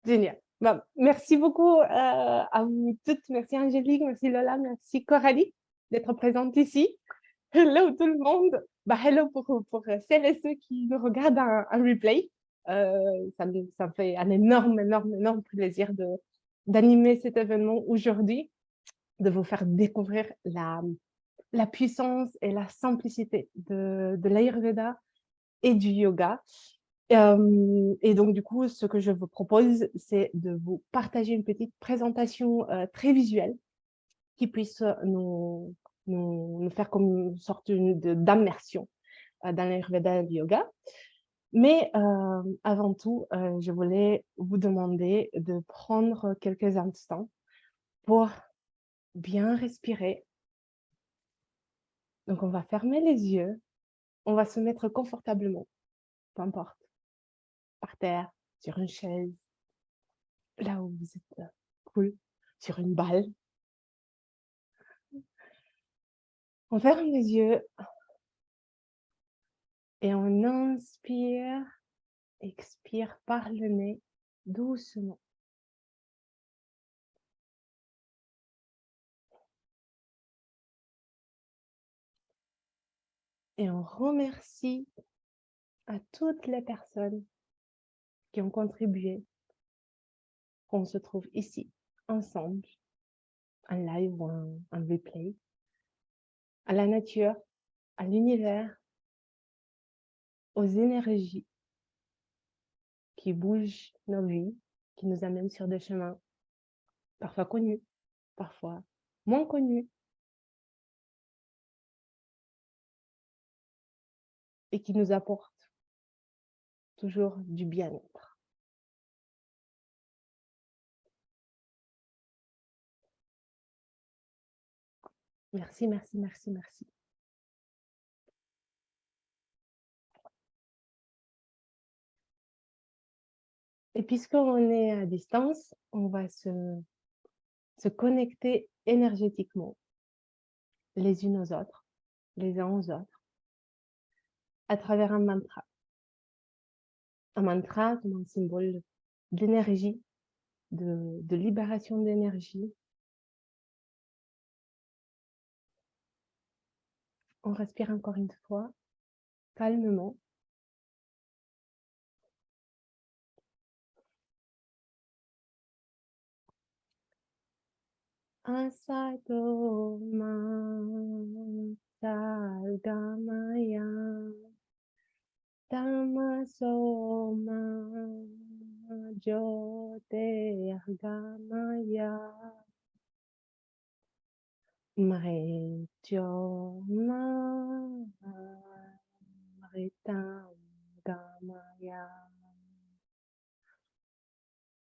Génial. Bah, merci beaucoup, à vous toutes. Merci Angélique, merci Lola, merci Coralie d'être présente ici. Hello tout le monde. Bah, hello pour celles et ceux qui nous regardent en replay. Ça me fait un énorme plaisir d'animer cet événement aujourd'hui, de vous faire découvrir la puissance et la simplicité de l'Ayurveda et du yoga. Et donc, du coup, ce que je vous propose, c'est de vous partager une petite présentation très visuelle qui puisse nous faire comme une sorte d'immersion dans l'Ayurveda et le yoga. Mais avant tout, je voulais vous demander de prendre quelques instants pour bien respirer. Donc, on va fermer les yeux, on va se mettre confortablement, peu importe, par terre, sur une chaise, là où vous êtes cool, sur une balle. On ferme les yeux et on inspire, expire par le nez doucement. Et on remercie à toutes les personnes qui ont contribué, qu'on se trouve ici, ensemble, en live ou en replay, à la nature, à l'univers, aux énergies qui bougent nos vies, qui nous amènent sur des chemins parfois connus, parfois moins connus, et qui nous apportent toujours du bien-être. Merci, merci, merci, merci. Et puisqu'on est à distance, on va se connecter énergétiquement les unes aux autres, les uns aux autres, à travers un mantra. Un mantra comme un symbole d'énergie, de libération d'énergie. On respire encore une fois, calmement. Asato ma sargamaya tamaso ma jyotirgamaya mrityo ma amritam gamaya.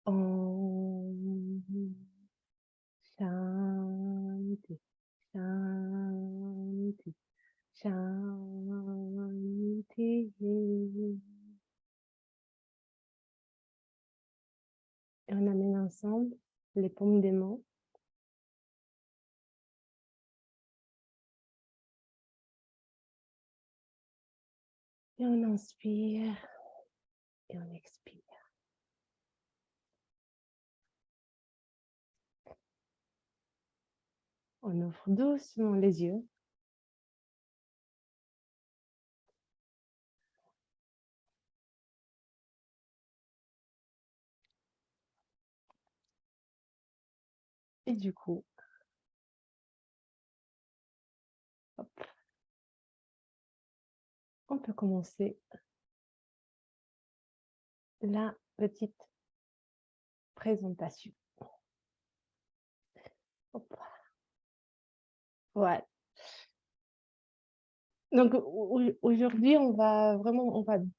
Om Shanti, Shanti, Shanti. Et on amène ensemble les paumes des mains. Et on inspire et on expire. On ouvre doucement les yeux. Et du coup, hop, on peut commencer la petite présentation. Hop. Voilà. Donc aujourd'hui, on va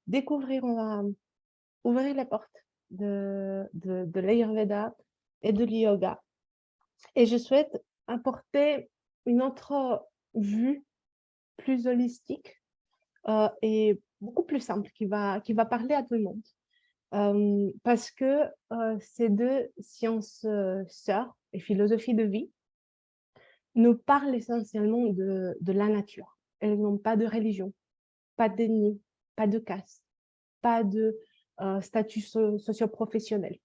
découvrir, on va ouvrir les portes de l'Ayurveda et de l'yoga. Et je souhaite apporter une autre vue plus holistique et beaucoup plus simple qui va parler à tout le monde. Parce que ces deux sciences sœurs et philosophie de vie nous parlent essentiellement de la nature. Elles n'ont pas de religion, pas d'ethnie, pas de caste, pas de statut socio-professionnel.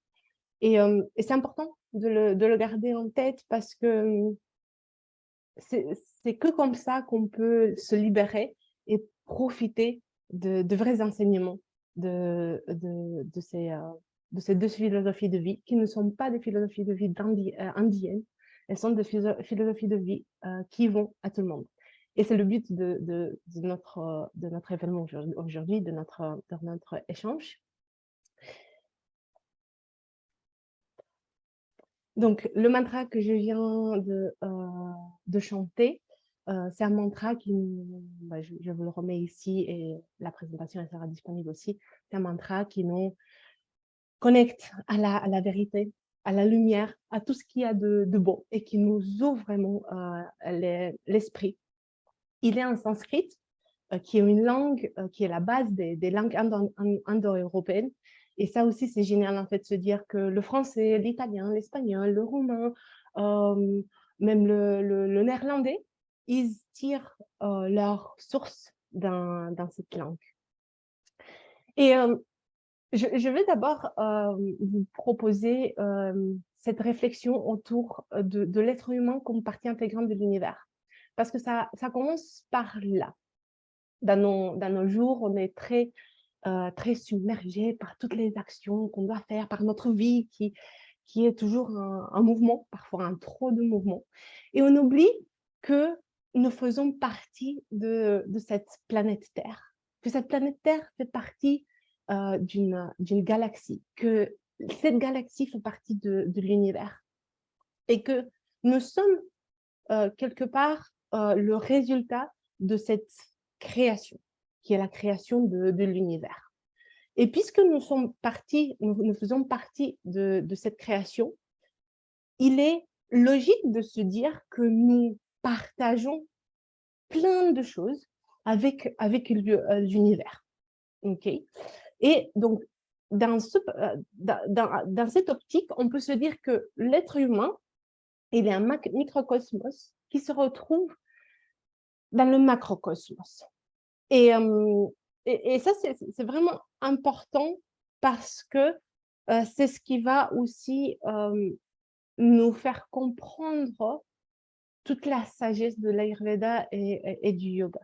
Et c'est important de le garder en tête parce que c'est que comme ça qu'on peut se libérer et profiter de vrais enseignements de ces deux philosophies de vie qui ne sont pas des philosophies de vie indiennes, elles sont des philosophies de vie qui vont à tout le monde. Et c'est le but de notre événement aujourd'hui, de notre échange. Donc, le mantra que je viens de chanter, c'est un mantra qui, je vous le remets ici et la présentation elle sera disponible aussi. C'est un mantra qui nous connecte à la vérité, à la lumière, à tout ce qu'il y a de beau et qui nous ouvre vraiment l'esprit. Il est en sanskrit, qui est une langue qui est la base des langues indo-européennes. Et ça aussi, c'est génial en fait, de se dire que le français, l'italien, l'espagnol, le roumain, même le néerlandais, ils tirent leur source dans cette langue. Et je vais d'abord vous proposer cette réflexion autour de l'être humain comme partie intégrante de l'univers. Parce que ça commence par là. Dans nos jours, on est très submergé par toutes les actions qu'on doit faire, par notre vie qui est toujours un mouvement, parfois un trop de mouvement. Et on oublie que nous faisons partie de cette planète Terre, que cette planète Terre fait partie d'une galaxie, que cette galaxie fait partie de l'univers et que nous sommes quelque part le résultat de cette création, qui est la création de l'univers. Et puisque nous faisons partie de cette création, il est logique de se dire que nous partageons plein de choses avec l'univers. Okay. Et donc, dans cette optique, on peut se dire que l'être humain, il est un microcosmos qui se retrouve dans le macrocosmos. Et ça, c'est vraiment important parce que c'est ce qui va aussi nous faire comprendre toute la sagesse de l'Ayurveda et du yoga.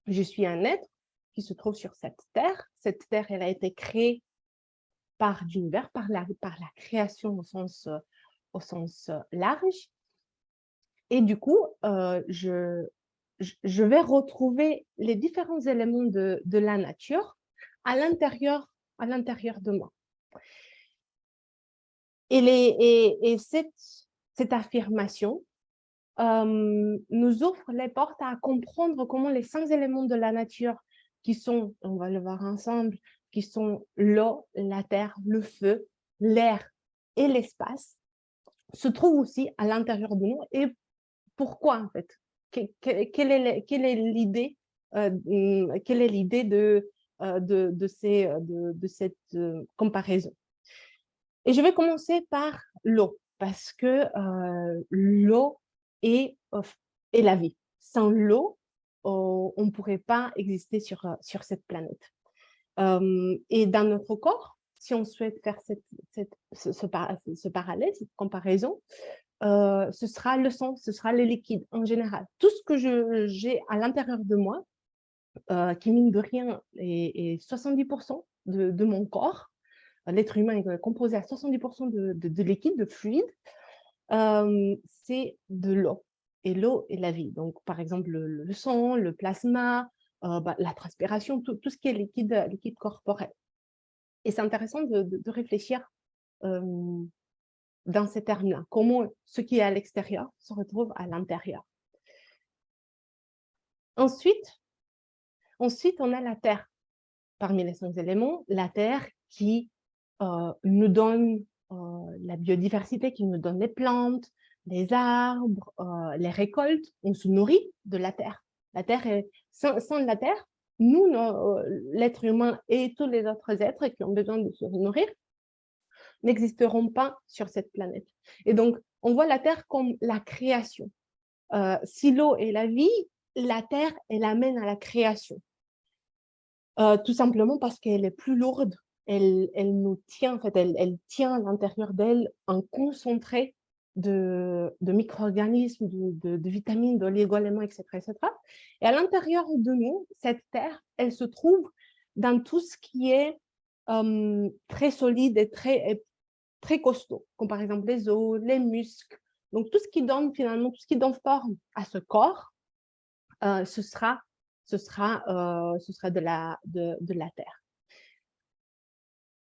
Je suis un être qui se trouve sur cette terre. Cette terre, elle a été créée par l'univers, par la création au sens large. Et du coup, je vais retrouver les différents éléments de la nature à l'intérieur de moi. Et cette affirmation nous ouvre les portes à comprendre comment les 5 éléments de la nature qui sont, on va le voir ensemble, qui sont l'eau, la terre, le feu, l'air et l'espace, se trouvent aussi à l'intérieur de nous. Et pourquoi en fait? Quelle est l'idée de cette comparaison? Et je vais commencer par l'eau, parce que l'eau est la vie. Sans l'eau, on ne pourrait pas exister sur cette planète. Et dans notre corps, si on souhaite faire ce parallèle, cette comparaison, ce sera le sang, ce sera les liquides en général. Tout ce que j'ai à l'intérieur de moi, qui mine de rien est 70% de mon corps. L'être humain est composé à 70% de liquide, de fluide. C'est de l'eau. Et l'eau est la vie. Donc, par exemple, le sang, le plasma, la transpiration, tout ce qui est liquide corporel. Et c'est intéressant de réfléchir dans ces termes-là. Comment ce qui est à l'extérieur se retrouve à l'intérieur. Ensuite, on a la terre. Parmi les 5 éléments, la terre qui nous donne la biodiversité, qui nous donne les plantes, les arbres, les récoltes. On se nourrit de la terre. La terre est, sans la terre, nous, l'être humain et tous les autres êtres qui ont besoin de se nourrir, n'existeront pas sur cette planète. Et donc, on voit la terre comme la création. Si l'eau est la vie, la terre, elle amène à la création. Tout simplement parce qu'elle est plus lourde elle nous tient, en fait, elle tient à l'intérieur d'elle un concentré de micro-organismes, de vitamines, d'oligo-éléments, etc., etc. Et à l'intérieur de nous, cette terre, elle se trouve dans tout ce qui est très solide et très costaud, comme par exemple les os, les muscles. Donc, tout ce qui donne finalement, tout ce qui donne forme à ce corps, ce sera de la terre.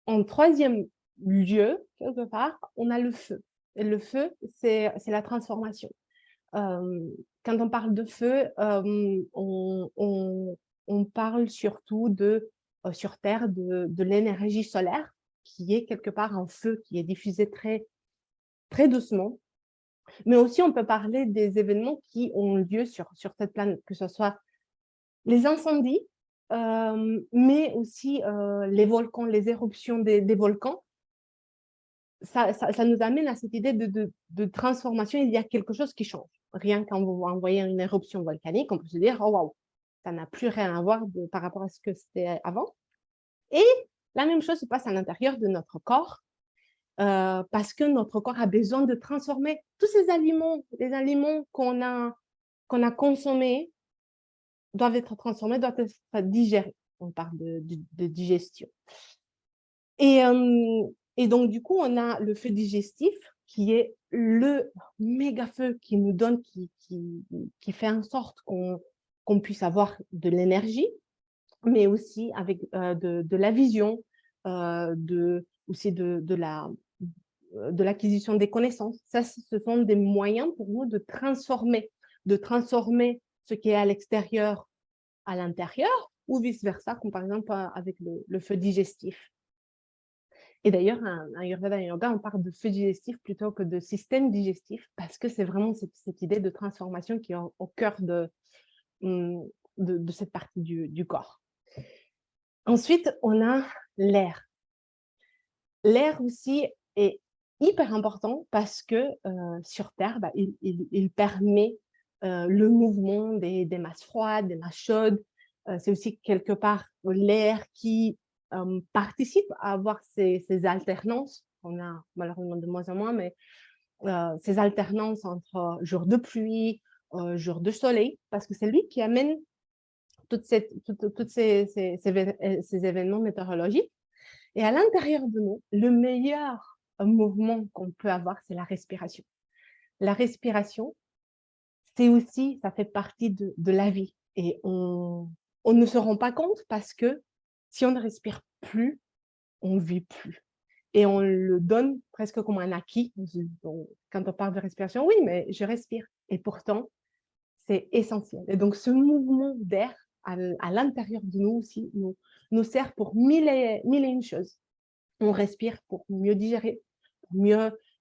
En troisième lieu, quelque part, on a le feu. Et le feu, c'est la transformation. Quand on parle de feu, on parle surtout sur Terre de l'énergie solaire, qui est quelque part un feu qui est diffusé très, très doucement. Mais aussi, on peut parler des événements qui ont lieu sur cette planète, que ce soit les incendies, mais aussi les volcans, les éruptions des volcans. Ça nous amène à cette idée de transformation. Il y a quelque chose qui change. Rien quand vous envoyez une éruption volcanique, on peut se dire, oh waouh, ça n'a plus rien à voir par rapport à ce que c'était avant. Et la même chose se passe à l'intérieur de notre corps, parce que notre corps a besoin de transformer tous ces aliments, les aliments qu'on a consommés, doivent être transformés, doivent être digérés. On parle de digestion. Et donc, du coup, on a le feu digestif qui est le méga feu qui nous donne, qui fait en sorte qu'on puisse avoir de l'énergie, mais aussi avec de la vision, aussi de l'acquisition des connaissances. Ça, ce sont des moyens pour nous de transformer ce qui est à l'extérieur à l'intérieur, ou vice-versa, comme par exemple avec le feu digestif. Et d'ailleurs, en Ayurveda et Yoga, on parle de feu digestif plutôt que de système digestif, parce que c'est vraiment cette idée de transformation qui est au cœur de cette partie du corps. Ensuite, on a l'air. L'air aussi est hyper important parce que sur Terre, il permet le mouvement des masses froides, des masses chaudes. C'est aussi quelque part l'air qui participe à avoir ces alternances. On a malheureusement de moins en moins, mais ces alternances entre jours de pluie, jours de soleil, parce que c'est lui qui amène tous ces événements météorologiques. Et à l'intérieur de nous, le meilleur mouvement qu'on peut avoir, c'est la respiration. La respiration, c'est aussi, ça fait partie de la vie. Et on ne se rend pas compte parce que si on ne respire plus, on ne vit plus. Et on le donne presque comme un acquis. Quand on parle de respiration, oui, mais je respire. Et pourtant, c'est essentiel. Et donc, ce mouvement d'air à l'intérieur de nous aussi nous sert pour mille et une choses. On respire pour mieux digérer,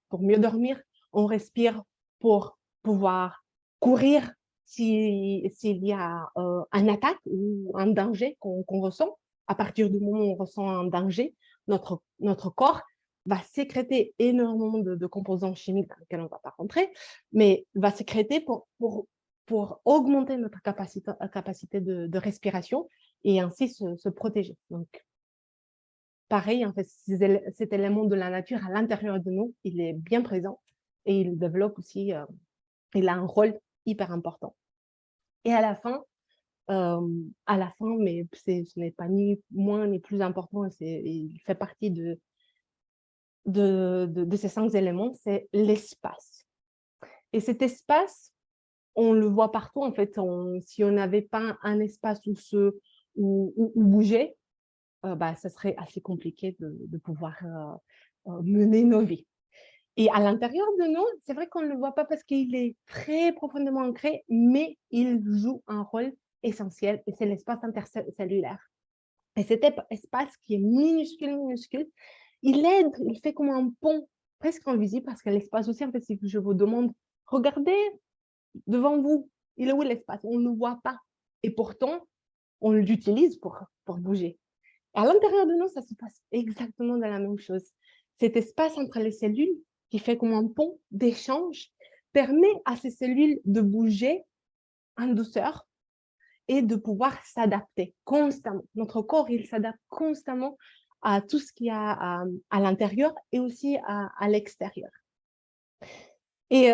pour mieux dormir. On respire pour pouvoir courir s'il y a un attaque ou un danger qu'on ressent. À partir du moment où on ressent un danger, notre corps va sécréter énormément de composants chimiques dans lesquels on ne va pas rentrer, mais va sécréter pour augmenter notre capacité de respiration et ainsi se protéger. Donc, pareil, en fait, cet élément de la nature à l'intérieur de nous, il est bien présent et il développe aussi, il a un rôle hyper important. Et à la fin, mais ce n'est pas ni moins ni plus important, il fait partie de ces 5 éléments, c'est l'espace. Et cet espace, on le voit partout, en fait, si on n'avait pas un espace où bouger, ça serait assez compliqué de pouvoir mener nos vies. Et à l'intérieur de nous, c'est vrai qu'on ne le voit pas parce qu'il est très profondément ancré, mais il joue un rôle essentiel et c'est l'espace intercellulaire. Et cet espace qui est minuscule, il aide, il fait comme un pont presque invisible parce que l'espace aussi, en fait, si je vous demande, regardez devant vous, il est où l'espace? On ne le voit pas. Et pourtant, on l'utilise pour bouger. À l'intérieur de nous, ça se passe exactement de la même chose. Cet espace entre les cellules, qui fait comme un pont d'échange, permet à ces cellules de bouger en douceur et de pouvoir s'adapter constamment. Notre corps, il s'adapte constamment à tout ce qu'il y a à l'intérieur et aussi à l'extérieur. Et,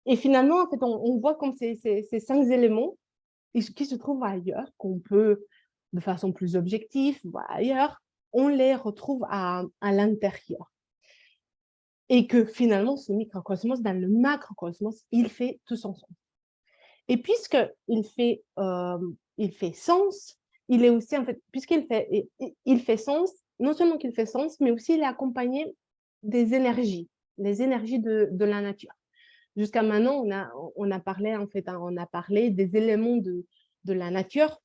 et finalement, en fait, on voit comme ces 5 éléments qui se trouvent ailleurs, qu'on peut, de façon plus objective, voir ailleurs, on les retrouve à l'intérieur. Et que finalement, ce microcosmos, dans le macrocosmos, il fait tout son sens. Et puisqu'il fait sens, il est aussi, en fait, il fait sens, non seulement qu'il fait sens, mais aussi il est accompagné des énergies, les énergies de la nature. Jusqu'à maintenant, on a parlé, en fait, on a parlé des éléments de la nature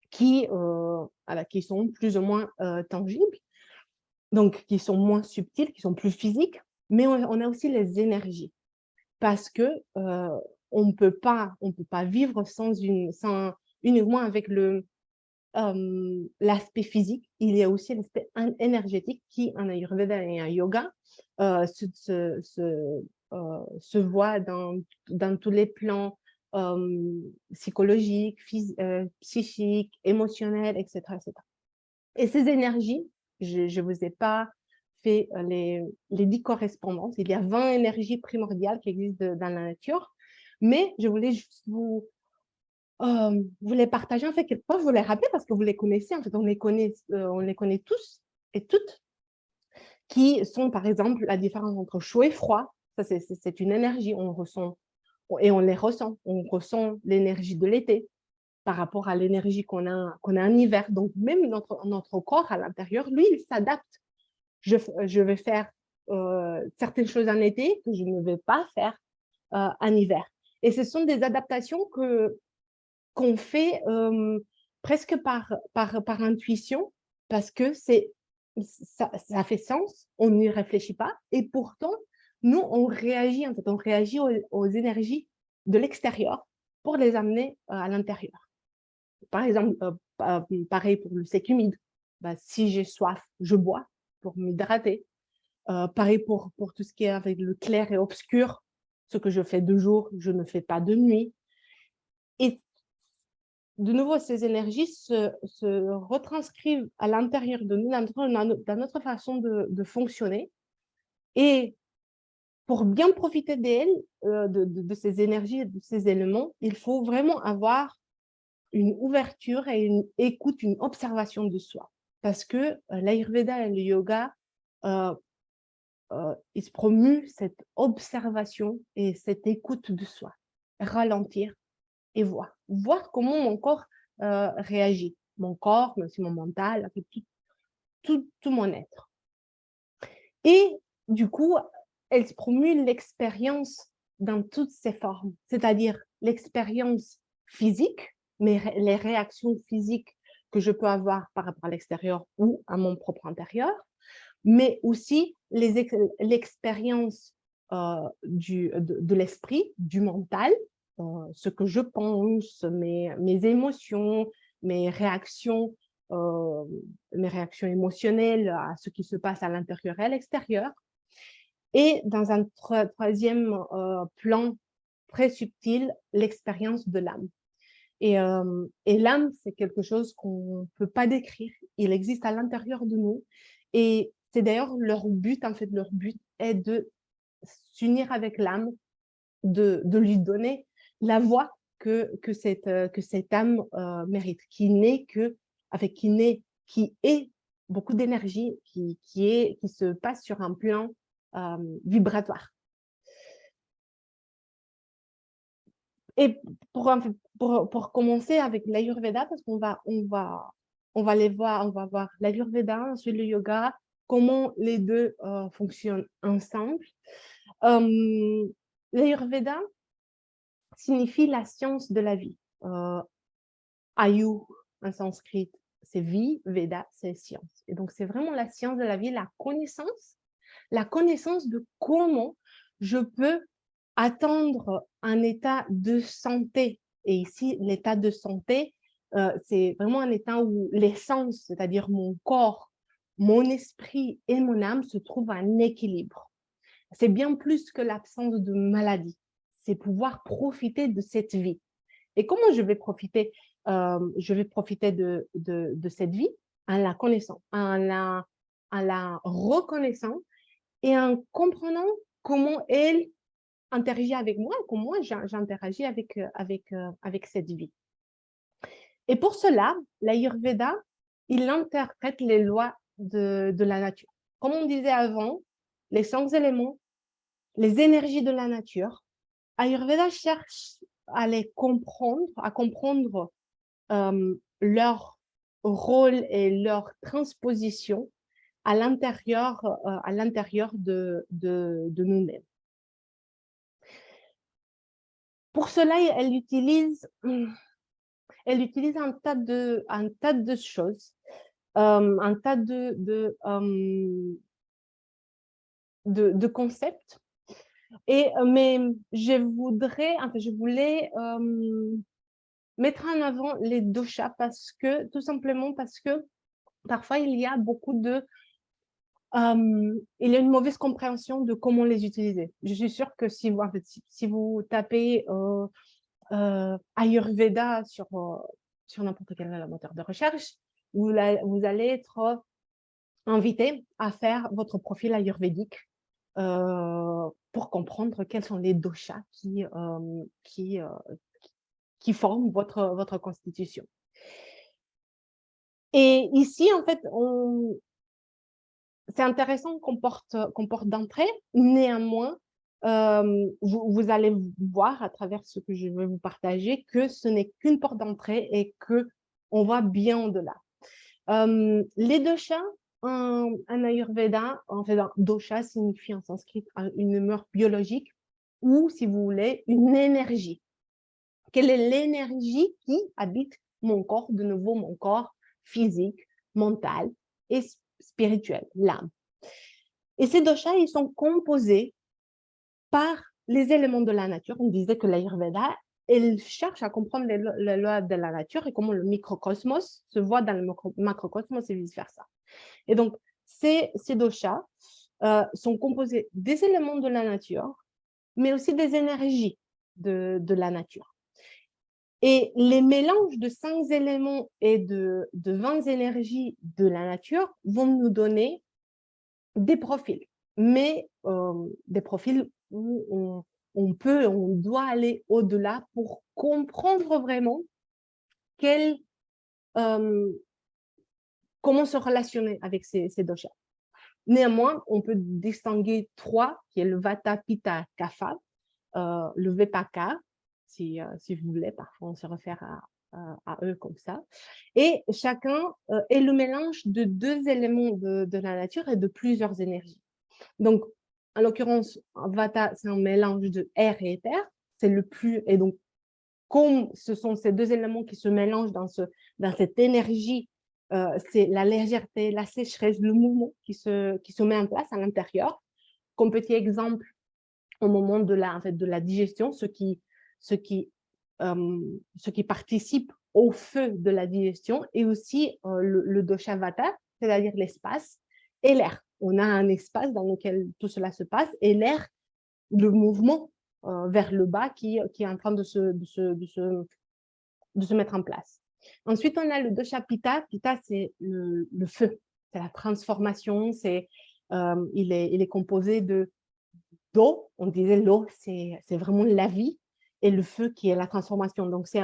qui sont plus ou moins tangibles, donc qui sont moins subtils, qui sont plus physiques, mais on a aussi les énergies, parce que on ne peut pas vivre sans uniquement avec l'aspect physique. Il y a aussi l'aspect énergétique qui, en Ayurveda et en yoga, se voit dans tous les plans psychologiques, psychiques, émotionnels, etc., etc. Et ces énergies, je ne vous ai pas fait les 10 correspondances. Il y a 20 énergies primordiales qui existent dans la nature, mais je voulais juste vous les partager, en fait, quelque part, vous les rappeler parce que vous les connaissez, en fait, on les connaît tous et toutes, qui sont, par exemple, la différence entre chaud et froid. Ça, c'est une énergie, on ressent, et on les ressent. On ressent l'énergie de l'été par rapport à l'énergie qu'on a en hiver. Donc, même notre corps à l'intérieur, lui, il s'adapte. Je vais faire certaines choses en été que je ne vais pas faire en hiver. Et ce sont des adaptations qu'on fait presque par intuition, parce que ça fait sens, on n'y réfléchit pas, et pourtant, nous, on réagit, en fait, on réagit aux énergies de l'extérieur pour les amener à l'intérieur. Par exemple, pareil pour le sec humide. Bah, si j'ai soif, je bois pour m'hydrater. Pareil pour tout ce qui est avec le clair et obscur. Ce que je fais de jour, je ne fais pas de nuit. Et de nouveau, ces énergies se retranscrivent à l'intérieur de nous, dans notre façon de fonctionner. Et pour bien profiter d'elles, de ces énergies, de ces éléments, il faut vraiment avoir une ouverture et une écoute, une observation de soi. Parce que l'Ayurveda et le yoga, ils promuent cette observation et cette écoute de soi. Ralentir et voir. Voir comment mon corps réagit. Mon corps, mais aussi mon mental, tout mon être. Et du coup, elle promue l'expérience dans toutes ses formes, c'est-à-dire l'expérience physique, mais les réactions physiques que je peux avoir par rapport à l'extérieur ou à mon propre intérieur, mais aussi l'expérience de l'esprit, du mental, ce que je pense, mes émotions, mes réactions émotionnelles à ce qui se passe à l'intérieur et à l'extérieur. Et dans un troisième plan très subtil, l'expérience de l'âme. Et l'âme, c'est quelque chose qu'on ne peut pas décrire. Il existe à l'intérieur de nous. Et c'est d'ailleurs leur but, en fait, leur but est de s'unir avec l'âme, de lui donner la voix que cette âme mérite, qui est beaucoup d'énergie, qui se passe sur un plan vibratoire. Et pour commencer avec l'Ayurveda, parce qu'on va les voir, on va voir l'Ayurveda, ensuite le yoga, comment les deux fonctionnent ensemble. L'Ayurveda signifie la science de la vie. Ayu, en sanskrit, c'est vie, Veda, c'est science. Et donc, c'est vraiment la science de la vie, la connaissance de comment je peux atteindre un état de santé. Et ici, l'état de santé, c'est vraiment un état où l'essence, c'est-à-dire mon corps, mon esprit et mon âme se trouvent en équilibre. C'est bien plus que l'absence de maladie. C'est pouvoir profiter de cette vie. Et comment je vais profiter? Je vais profiter de cette vie en la connaissant, en la reconnaissant et en comprenant comment elle interagit avec moi, comment moi j'interagis avec cette vie. Et pour cela, l'Ayurveda, il interprète les lois de la nature. Comme on disait avant, les 5 éléments, les énergies de la nature, Ayurveda cherche à les comprendre, à comprendre leur rôle et leur transposition à l'intérieur de nous-mêmes. Pour cela, elle utilise un tas de choses, un tas de concepts. Mais je voulais mettre en avant les doshas tout simplement parce que parfois il y a il y a une mauvaise compréhension de comment les utiliser. Je suis sûre que si vous tapez Ayurveda sur n'importe quel moteur de recherche, vous allez être invité à faire votre profil ayurvédique pour comprendre quels sont les doshas qui forment votre constitution. Et ici, en fait, c'est intéressant qu'on porte d'entrée. Néanmoins, vous allez voir à travers ce que je vais vous partager que ce n'est qu'une porte d'entrée et qu'on va bien au-delà. Les doshas, en Ayurveda, en fait, dosha signifie en sanskrit une humeur biologique ou, si vous voulez, une énergie. Quelle est l'énergie qui habite mon corps, de nouveau mon corps physique, mental et spirituel, l'âme. Et ces doshas, ils sont composés par les éléments de la nature. On disait que l'Ayurveda, elle cherche à comprendre les lois de la nature et comment le microcosmos se voit dans le macrocosmos et vice-versa. Et donc, ces doshas sont composés des éléments de la nature, mais aussi des énergies de la nature. Et les mélanges de 5 éléments et de 20 énergies de la nature vont nous donner des profils, mais des profils où on doit aller au-delà pour comprendre vraiment comment se relationner avec ces doshas. Néanmoins, on peut distinguer 3, qui est le Vata, Pitta, Kapha, le Vipaka, si vous voulez, parfois on se réfère à eux comme ça. Et chacun est le mélange de 2 éléments de la nature et de plusieurs énergies. Donc, en l'occurrence, Vata, c'est un mélange de air et éther. C'est le plus, et donc, comme ce sont ces 2 éléments qui se mélangent dans cette énergie, c'est la légèreté, la sécheresse, le mouvement qui se met en place à l'intérieur. Comme petit exemple, au moment de la digestion, ce qui participe au feu de la digestion, et aussi le dosha vata, c'est-à-dire l'espace et l'air. On a un espace dans lequel tout cela se passe, et l'air, le mouvement vers le bas qui est en train de se mettre en place. Ensuite, on a le dosha pitta. Pitta, c'est le feu, c'est la transformation, il est composé d'eau. On disait l'eau, c'est vraiment la vie, et le feu qui est la transformation. Donc, c'est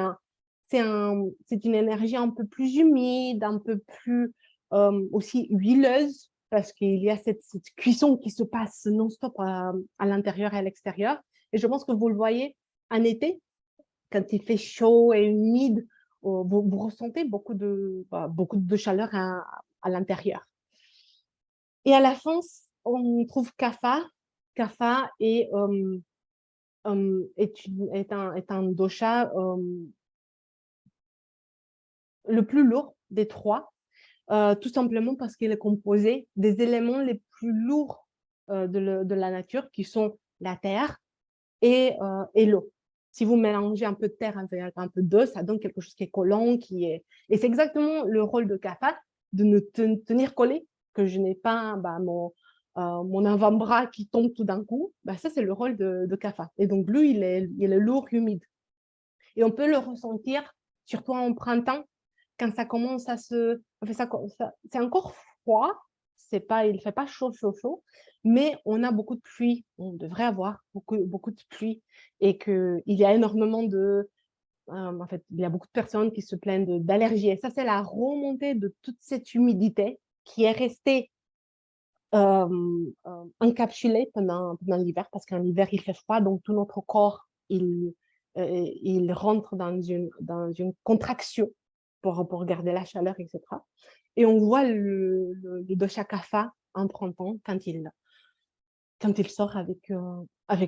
une énergie un peu plus humide, un peu plus aussi huileuse, parce qu'il y a cette cuisson qui se passe non-stop à l'intérieur et à l'extérieur. Et je pense que vous le voyez en été, quand il fait chaud et humide, vous ressentez beaucoup de chaleur à l'intérieur. Et à la fin, on trouve Kapha. Kapha est un dosha le plus lourd des 3, tout simplement parce qu'il est composé des éléments les plus lourds de la nature, qui sont la terre et l'eau. Si vous mélangez un peu de terre avec un peu d'eau, ça donne quelque chose qui est collant, et c'est exactement le rôle de Kapha, de nous tenir collé, que je n'ai pas mon avant-bras qui tombe tout d'un coup. Ça, c'est le rôle de Kapha. Et donc, lui, il est lourd, humide. Et on peut le ressentir, surtout en printemps, quand ça commence à c'est encore froid, il ne fait pas chaud, chaud, chaud, mais on a beaucoup de pluie. On devrait avoir beaucoup de pluie et qu'il y a énormément en fait, il y a beaucoup de personnes qui se plaignent d'allergies. Et ça, c'est la remontée de toute cette humidité qui est restée encapsulée pendant l'hiver, parce qu'en hiver, il fait froid, donc tout notre corps, il rentre dans une contraction pour garder la chaleur, etc. Et on voit le dosha kapha en printemps quand il sort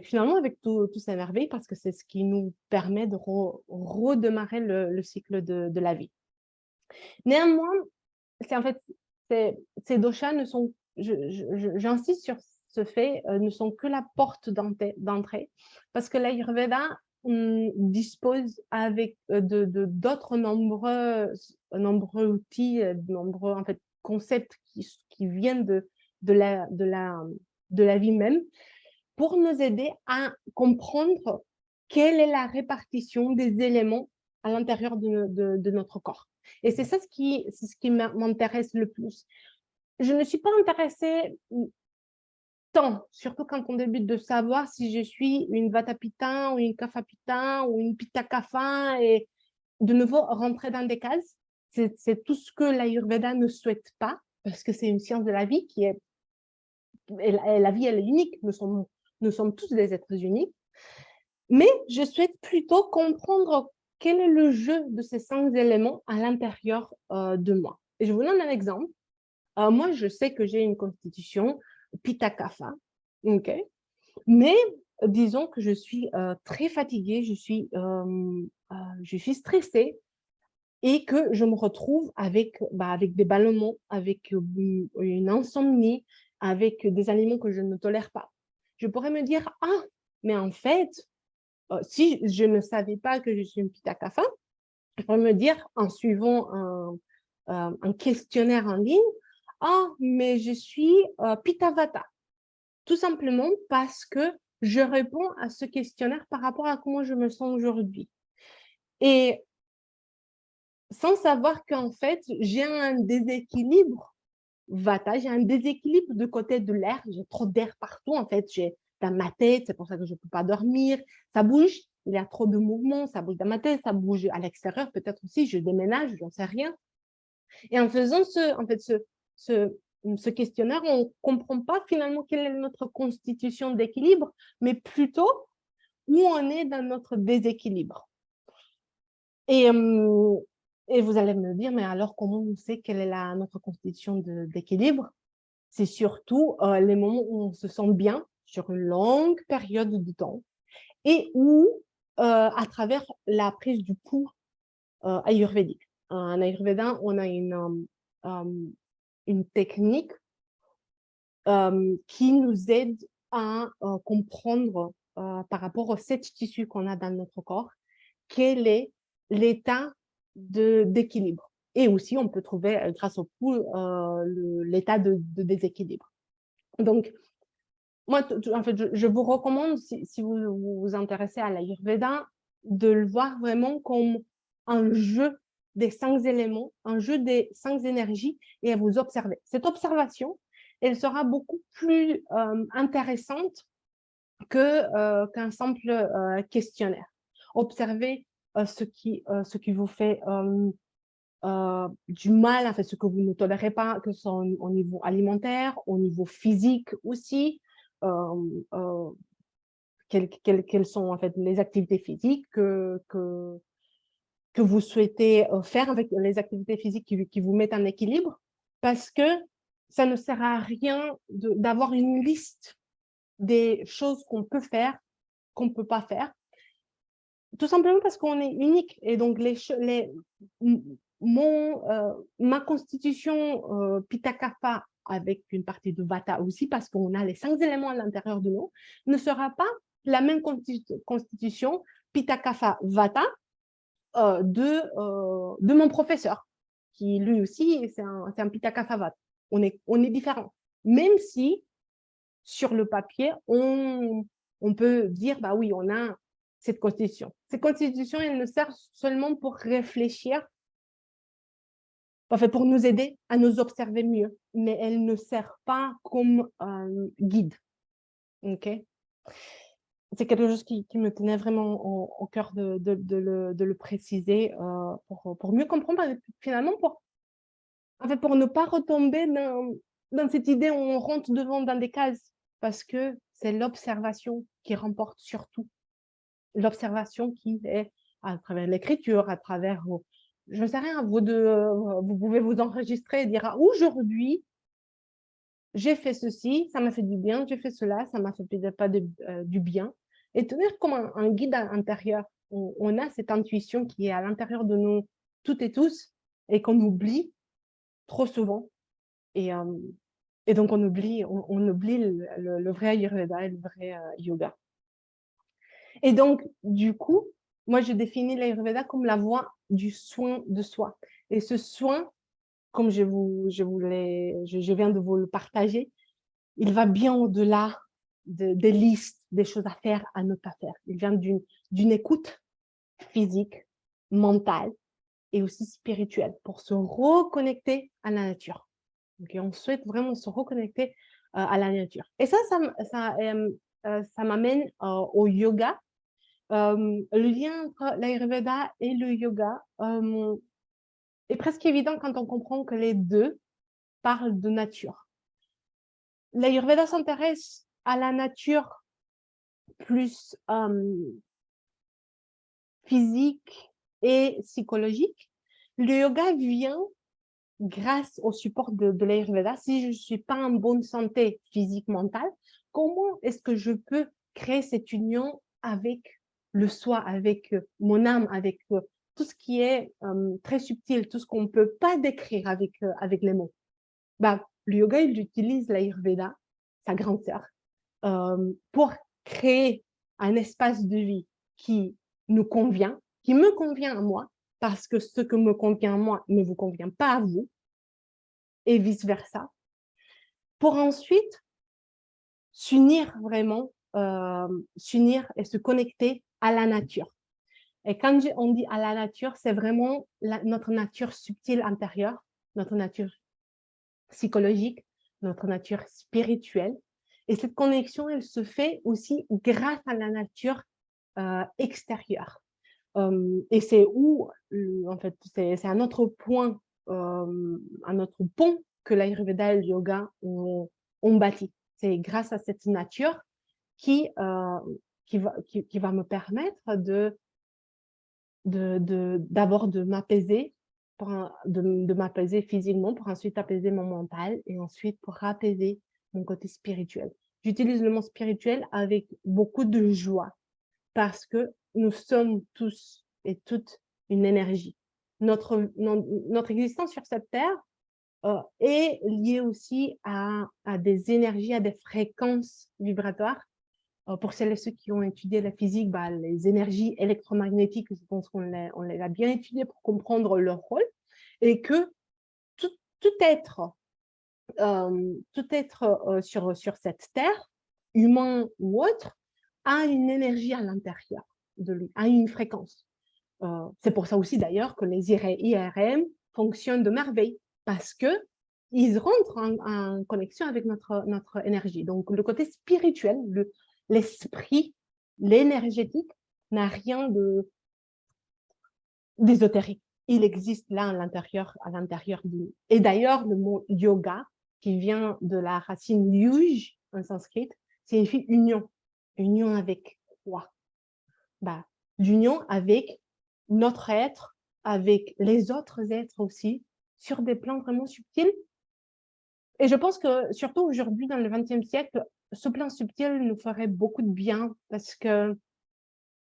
finalement avec tous ces merveilles, parce que c'est ce qui nous permet de redémarrer le cycle de la vie. Néanmoins, en fait, ces doshas ne sont, j'insiste sur ce fait, ne sont que la porte d'entrée, parce que l'Ayurveda dispose avec d'autres nombreux outils, nombreux en fait, concepts qui viennent de la vie même, pour nous aider à comprendre quelle est la répartition des éléments à l'intérieur de notre corps. Et c'est ce qui m'intéresse le plus. Je ne suis pas intéressée tant, surtout quand on débute, de savoir si je suis une Vata Pitta ou une Kapha Pitta ou une Pitta Kapha, et de nouveau rentrer dans des cases. C'est tout ce que l'Ayurveda ne souhaite pas, parce que c'est une science de la vie qui est... Et la vie, elle est unique. Nous sommes tous des êtres uniques. Mais je souhaite plutôt comprendre quel est le jeu de ces 5 éléments à l'intérieur de moi. Et je vous donne un exemple. Moi, je sais que j'ai une constitution Pitta Kapha, okay? Mais disons que je suis très fatiguée, je suis stressée, et que je me retrouve avec des ballonnements, avec une insomnie, avec des aliments que je ne tolère pas. Je pourrais me dire, ah, mais en fait, si je ne savais pas que je suis une Pitta Kapha, je pourrais me dire, en suivant un questionnaire en ligne, ah, mais je suis Pitta Vata. Tout simplement parce que je réponds à ce questionnaire par rapport à comment je me sens aujourd'hui. Et sans savoir qu'en fait, j'ai un déséquilibre Vata, j'ai un déséquilibre de côté de l'air, j'ai trop d'air partout, en fait, j'ai dans ma tête, c'est pour ça que je ne peux pas dormir, ça bouge, il y a trop de mouvements, ça bouge dans ma tête, ça bouge à l'extérieur, peut-être aussi, je déménage, j'en sais rien. Et en faisant ce questionnaire, on ne comprend pas finalement quelle est notre constitution d'équilibre, mais plutôt où on est dans notre déséquilibre. Et vous allez me dire, mais alors comment on sait quelle est notre constitution d'équilibre? C'est surtout les moments où on se sent bien sur une longue période de temps, et où, à travers la prise du pouls ayurvédique. En Ayurveda, on a une technique qui nous aide à comprendre par rapport aux 7 tissus qu'on a dans notre corps, quel est l'état d'équilibre. Et aussi, on peut trouver, grâce au pouls, l'état de déséquilibre. Donc, moi, en fait, je vous recommande, si vous vous intéressez à l'Ayurveda, de le voir vraiment comme un jeu des 5 éléments, un jeu des 5 énergies, et à vous observer. Cette observation, elle sera beaucoup plus intéressante qu'un simple questionnaire. Observez ce qui vous fait du mal, en fait, ce que vous ne tolérez pas, que ce soit au niveau alimentaire, au niveau physique aussi. Quelles sont en fait les activités physiques que vous souhaitez faire, avec les activités physiques qui vous mettent en équilibre, parce que ça ne sert à rien d'avoir une liste des choses qu'on peut faire, qu'on ne peut pas faire, tout simplement parce qu'on est unique. Et donc, ma constitution Pitta Kapha, avec une partie de Vata aussi, parce qu'on a les 5 éléments à l'intérieur de nous, ne sera pas la même constitution Pitta Kapha Vata de mon professeur, qui lui aussi, c'est un Pitta Kapha Vata. On est différents. Même si, sur le papier, on peut dire, bah oui, on a cette constitution. Cette constitution, elle ne sert seulement pour réfléchir en fait, pour nous aider à nous observer mieux, mais elle ne sert pas comme guide. Ok. C'est quelque chose qui me tenait vraiment au cœur de le préciser pour mieux comprendre, finalement, en fait, pour ne pas retomber dans cette idée où on rentre devant dans des cases, parce que c'est l'observation qui remporte surtout. L'observation qui est à travers l'écriture, à travers, je ne sais rien, vous pouvez vous enregistrer et dire ah, aujourd'hui, j'ai fait ceci, ça m'a fait du bien, j'ai fait cela, ça m'a fait peut-être pas du bien. Et tenir comme un guide intérieur. On a cette intuition qui est à l'intérieur de nous toutes et tous et qu'on oublie trop souvent. Et, et donc, on oublie le vrai Ayurveda et le vrai yoga. Et donc, du coup, moi, je définis l'Ayurveda comme la voie du soin de soi. Et ce soin, comme je viens de vous le partager, il va bien au-delà des listes, des choses à faire, à ne pas faire. Il vient d'une écoute physique, mentale et aussi spirituelle pour se reconnecter à la nature. Okay, on souhaite vraiment se reconnecter à la nature. Et ça m'amène au yoga. Le lien entre l'Ayurveda et le yoga est presque évident quand on comprend que les deux parlent de nature. L'Ayurveda s'intéresse à la nature plus physique et psychologique. Le yoga vient grâce au support de l'Ayurveda. Si je ne suis pas en bonne santé physique, mentale, comment est-ce que je peux créer cette union avec le soi, avec mon âme, avec tout ce qui est très subtil, tout ce qu'on ne peut pas décrire avec les mots. Bah, le yoga, il utilise l'Ayurveda, sa grande sœur, pour créer un espace de vie qui nous convient, qui me convient à moi, parce que ce que me convient à moi ne vous convient pas à vous, et vice-versa, pour ensuite s'unir vraiment, s'unir et se connecter à la nature. Et quand on dit à la nature, c'est vraiment notre nature subtile intérieure, notre nature psychologique, notre nature spirituelle. Et cette connexion, elle se fait aussi grâce à la nature extérieure. Et c'est où, en fait, c'est un autre point, un autre pont que l'Ayurveda et le yoga ont bâti. C'est grâce à cette nature qui va me permettre d'abord de m'apaiser, de m'apaiser physiquement pour ensuite apaiser mon mental et ensuite pour apaiser mon côté spirituel. J'utilise le mot spirituel avec beaucoup de joie parce que nous sommes tous et toutes une énergie. Notre existence sur cette terre est liée aussi à des énergies, à des fréquences vibratoires. Pour celles et ceux qui ont étudié la physique, bah, les énergies électromagnétiques, je pense qu'on les a bien étudiées pour comprendre leur rôle et que tout être sur cette terre, humain ou autre, a une énergie à l'intérieur de lui, a une fréquence. C'est pour ça aussi d'ailleurs que les IRM fonctionnent de merveille parce qu'ils rentrent en connexion avec notre énergie. Donc le côté spirituel, l'esprit, l'énergétique n'a rien d'ésotérique. Il existe là à l'intérieur de nous. Et d'ailleurs, le mot yoga, qui vient de la racine yuj en sanskrit, signifie union. Union avec quoi? Bah, l'union avec notre être, avec les autres êtres aussi, sur des plans vraiment subtils. Et je pense que surtout aujourd'hui, dans le XXe siècle, ce plan subtil nous ferait beaucoup de bien parce qu'il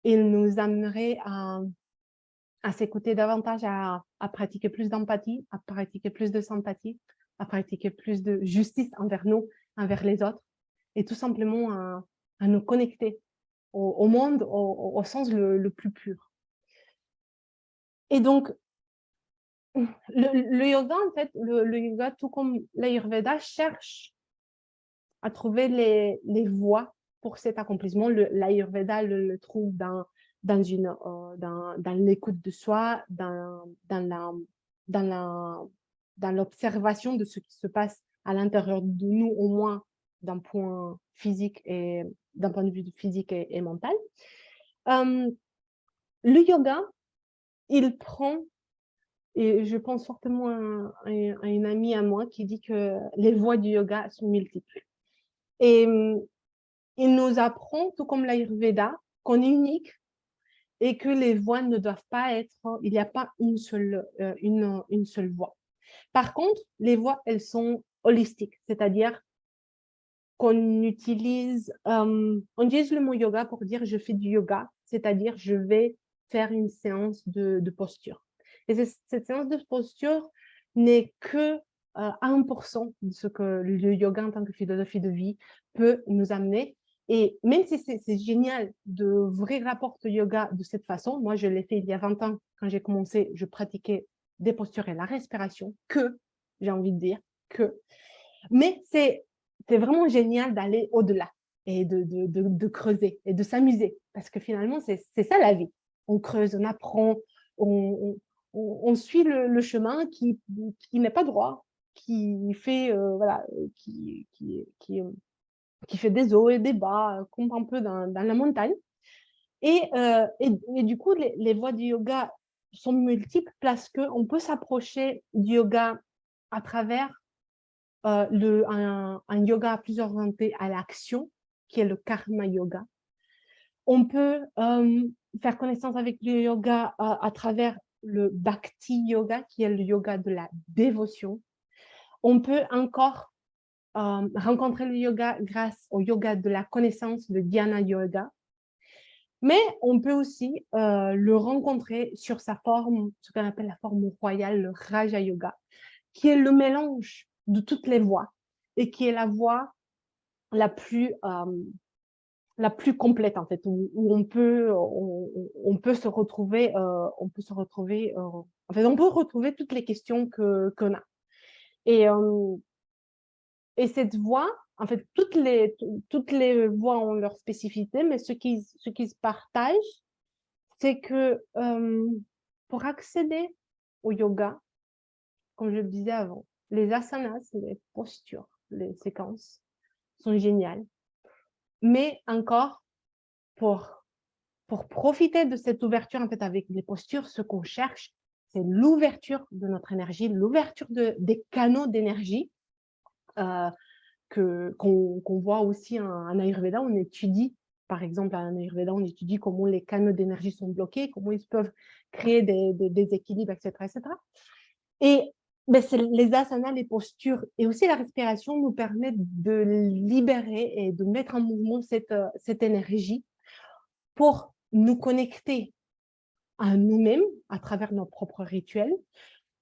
nous amènerait à s'écouter davantage, à pratiquer plus d'empathie, à pratiquer plus de sympathie, à pratiquer plus de justice envers nous, envers les autres, et tout simplement à nous connecter au monde au sens le plus pur. Et donc, le yoga, en fait, le yoga, tout comme l'Ayurveda, cherche à trouver les voies pour cet accomplissement. L'Ayurveda le trouve dans l'écoute de soi, dans dans l'observation de ce qui se passe à l'intérieur de nous, au moins d'un point physique et d'un point de vue physique et mental. Le yoga, il prend, et je pense fortement à une amie à moi qui dit que les voies du yoga sont multiples. Et il nous apprend, tout comme l'Ayurveda, qu'on est unique et que les voies ne doivent pas être, il n'y a pas une seule voie. Par contre, les voies, elles sont holistiques, c'est-à-dire qu'on utilise le mot yoga pour dire je fais du yoga, c'est-à-dire je vais faire une séance de posture. Et cette séance de posture n'est que 1% de ce que le yoga en tant que philosophie de vie peut nous amener. Et même si c'est génial d'ouvrir la porte au yoga de cette façon, moi je l'ai fait il y a 20 ans, quand j'ai commencé, je pratiquais des postures et la respiration, j'ai envie de dire, mais c'est vraiment génial d'aller au-delà et de creuser et de s'amuser. Parce que finalement, c'est ça la vie. On creuse, on apprend, on suit le chemin qui n'est pas droit, qui fait, voilà, qui fait des hauts et des bas, comme un peu dans la montagne. Et du coup, les voies du yoga sont multiples parce qu'on peut s'approcher du yoga à travers un yoga plus orienté à l'action, qui est le karma yoga. On peut faire connaissance avec le yoga à travers le bhakti yoga, qui est le yoga de la dévotion. On peut encore rencontrer le yoga grâce au yoga de la connaissance, le dhyana yoga. Mais on peut aussi le rencontrer sur sa forme, ce qu'on appelle la forme royale, le Raja Yoga, qui est le mélange de toutes les voies et qui est la voie la plus complète, en fait, où on peut se retrouver, en fait, on peut retrouver toutes les questions qu'on a. Et cette voie, en fait, toutes les voies ont leur spécificité, mais ce qui se partagent, c'est que pour accéder au yoga, comme je le disais avant, les asanas, les postures, les séquences sont géniales. Mais encore, pour profiter de cette ouverture, en fait, avec les postures, ce qu'on cherche, c'est l'ouverture de notre énergie, l'ouverture des canaux d'énergie qu'on voit aussi en Ayurveda. On étudie, par exemple, en Ayurveda, on étudie comment les canaux d'énergie sont bloqués, comment ils peuvent créer des déséquilibres, etc., etc. Et ben, les asanas, les postures et aussi la respiration nous permettent de libérer et de mettre en mouvement cette énergie pour nous connecter à nous-mêmes à travers nos propres rituels,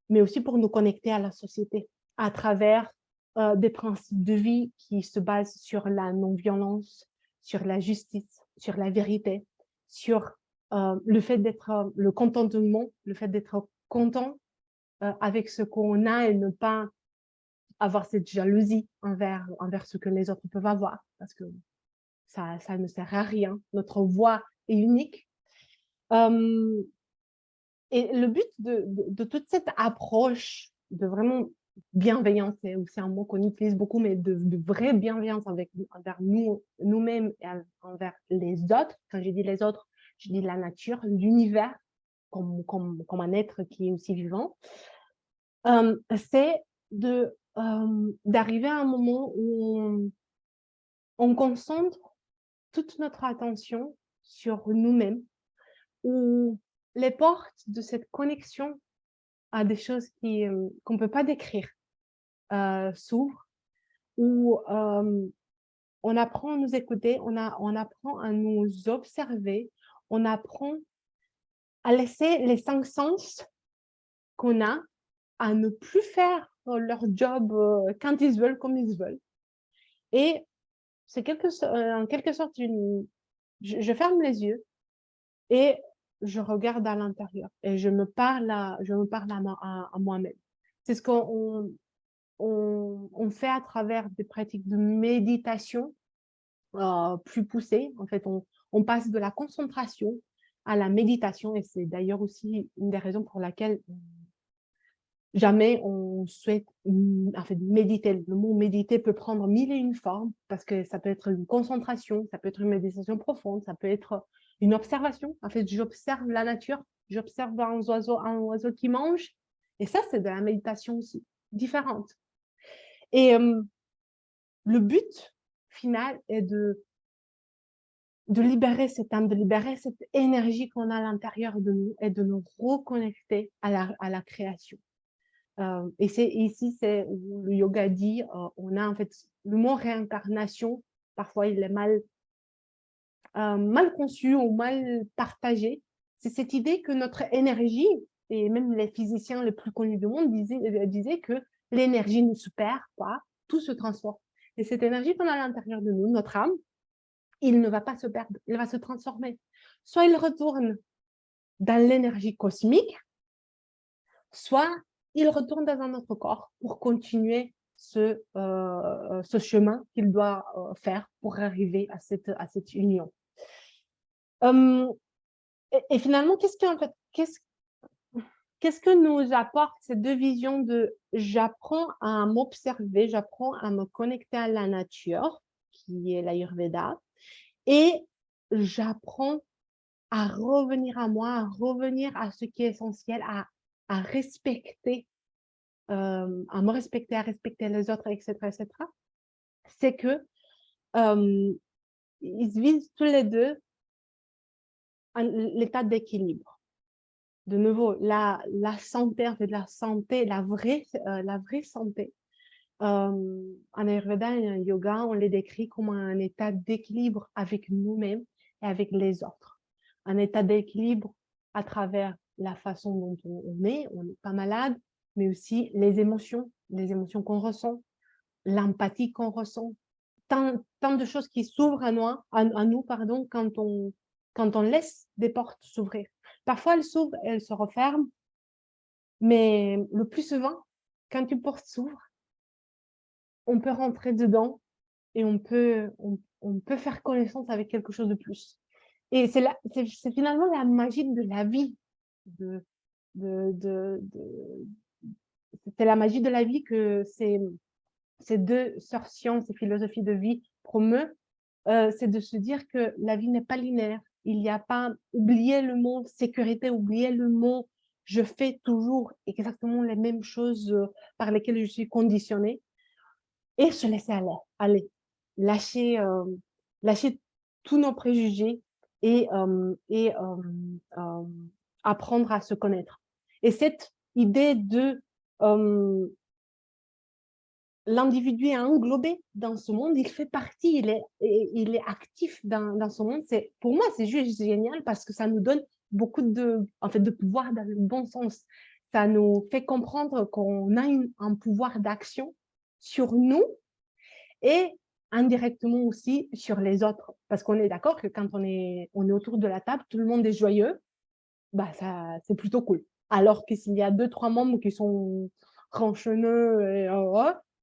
mais aussi pour nous connecter à la société à travers des principes de vie qui se basent sur la non-violence, sur la justice, sur la vérité, sur le fait d'être le contentement, le fait d'être content avec ce qu'on a et ne pas avoir cette jalousie envers ce que les autres peuvent avoir, parce que ça ne sert à rien. Notre voix est unique. Et le but de toute cette approche de vraiment bienveillance, c'est aussi un mot qu'on utilise beaucoup, mais de vraie bienveillance envers nous-mêmes et envers les autres. Quand je dis les autres, je dis la nature, l'univers, comme un être qui est aussi vivant. C'est d'arriver à un moment où on concentre toute notre attention sur nous-mêmes, où les portes de cette connexion à des choses qu'on ne peut pas décrire s'ouvrent, où on apprend à nous écouter, on apprend à nous observer, on apprend à laisser les 5 sens qu'on a, à ne plus faire leur job quand ils veulent, comme ils veulent. Et c'est en quelque sorte, je ferme les yeux et je regarde à l'intérieur et je me parle à moi-même. C'est ce qu'on fait à travers des pratiques de méditation plus poussées. En fait, on passe de la concentration à la méditation et c'est d'ailleurs aussi une des raisons pour laquelle jamais on souhaite en fait, méditer. Le mot méditer peut prendre mille et une formes parce que ça peut être une concentration, ça peut être une méditation profonde, ça peut être une observation. En fait, j'observe la nature, j'observe un oiseau qui mange. Et ça, c'est de la méditation aussi, différente. Et le but final est de libérer cette âme, de libérer cette énergie qu'on a à l'intérieur de nous et de nous reconnecter à la création. Et ici, c'est où le yoga dit, on a en fait le mot réincarnation, parfois il est mal conçu ou mal partagé. C'est cette idée que notre énergie, et même les physiciens les plus connus du monde disaient que l'énergie ne se perd pas, tout se transforme. Et cette énergie qu'on a à l'intérieur de nous, notre âme, il ne va pas se perdre, il va se transformer. Soit il retourne dans l'énergie cosmique, soit il retourne dans un autre corps pour continuer ce chemin qu'il doit faire pour arriver à cette union. Et finalement, qu'est-ce que nous apporte ces deux visions de j'apprends à m'observer, j'apprends à me connecter à la nature, qui est l'Ayurveda, et j'apprends à revenir à moi, à revenir à ce qui est essentiel, à respecter, à me respecter, à respecter les autres, etc., etc. C'est que ils visent tous les deux l'état d'équilibre. De nouveau, la santé, en fait, la vraie santé. En Ayurveda et en yoga, on les décrit comme un état d'équilibre avec nous-mêmes et avec les autres. Un état d'équilibre à travers la façon dont on n'est pas malade, mais aussi les émotions qu'on ressent, l'empathie qu'on ressent, tant de choses qui s'ouvrent à nous, quand on laisse des portes s'ouvrir. Parfois, elles s'ouvrent, elles se referment, mais le plus souvent, quand une porte s'ouvre, on peut rentrer dedans et on peut faire connaissance avec quelque chose de plus. Et c'est finalement la magie de la vie. C'est la magie de la vie que ces deux sœurs sciences et philosophies de vie promeuvent. C'est de se dire que la vie n'est pas linéaire. Il n'y a pas, oublier le mot sécurité, oublier le mot je fais toujours exactement les mêmes choses par lesquelles je suis conditionnée et se laisser aller. Lâcher tous nos préjugés et apprendre à se connaître. Et cette idée de l'individu est englobé dans ce monde, il fait partie, il est actif dans ce monde. Pour moi, c'est juste génial parce que ça nous donne beaucoup de pouvoir dans le bon sens. Ça nous fait comprendre qu'on a un pouvoir d'action sur nous et indirectement aussi sur les autres. Parce qu'on est d'accord que quand on est autour de la table, tout le monde est joyeux, bah c'est plutôt cool. Alors que s'il y a 2-3 membres qui sont ranchonneux,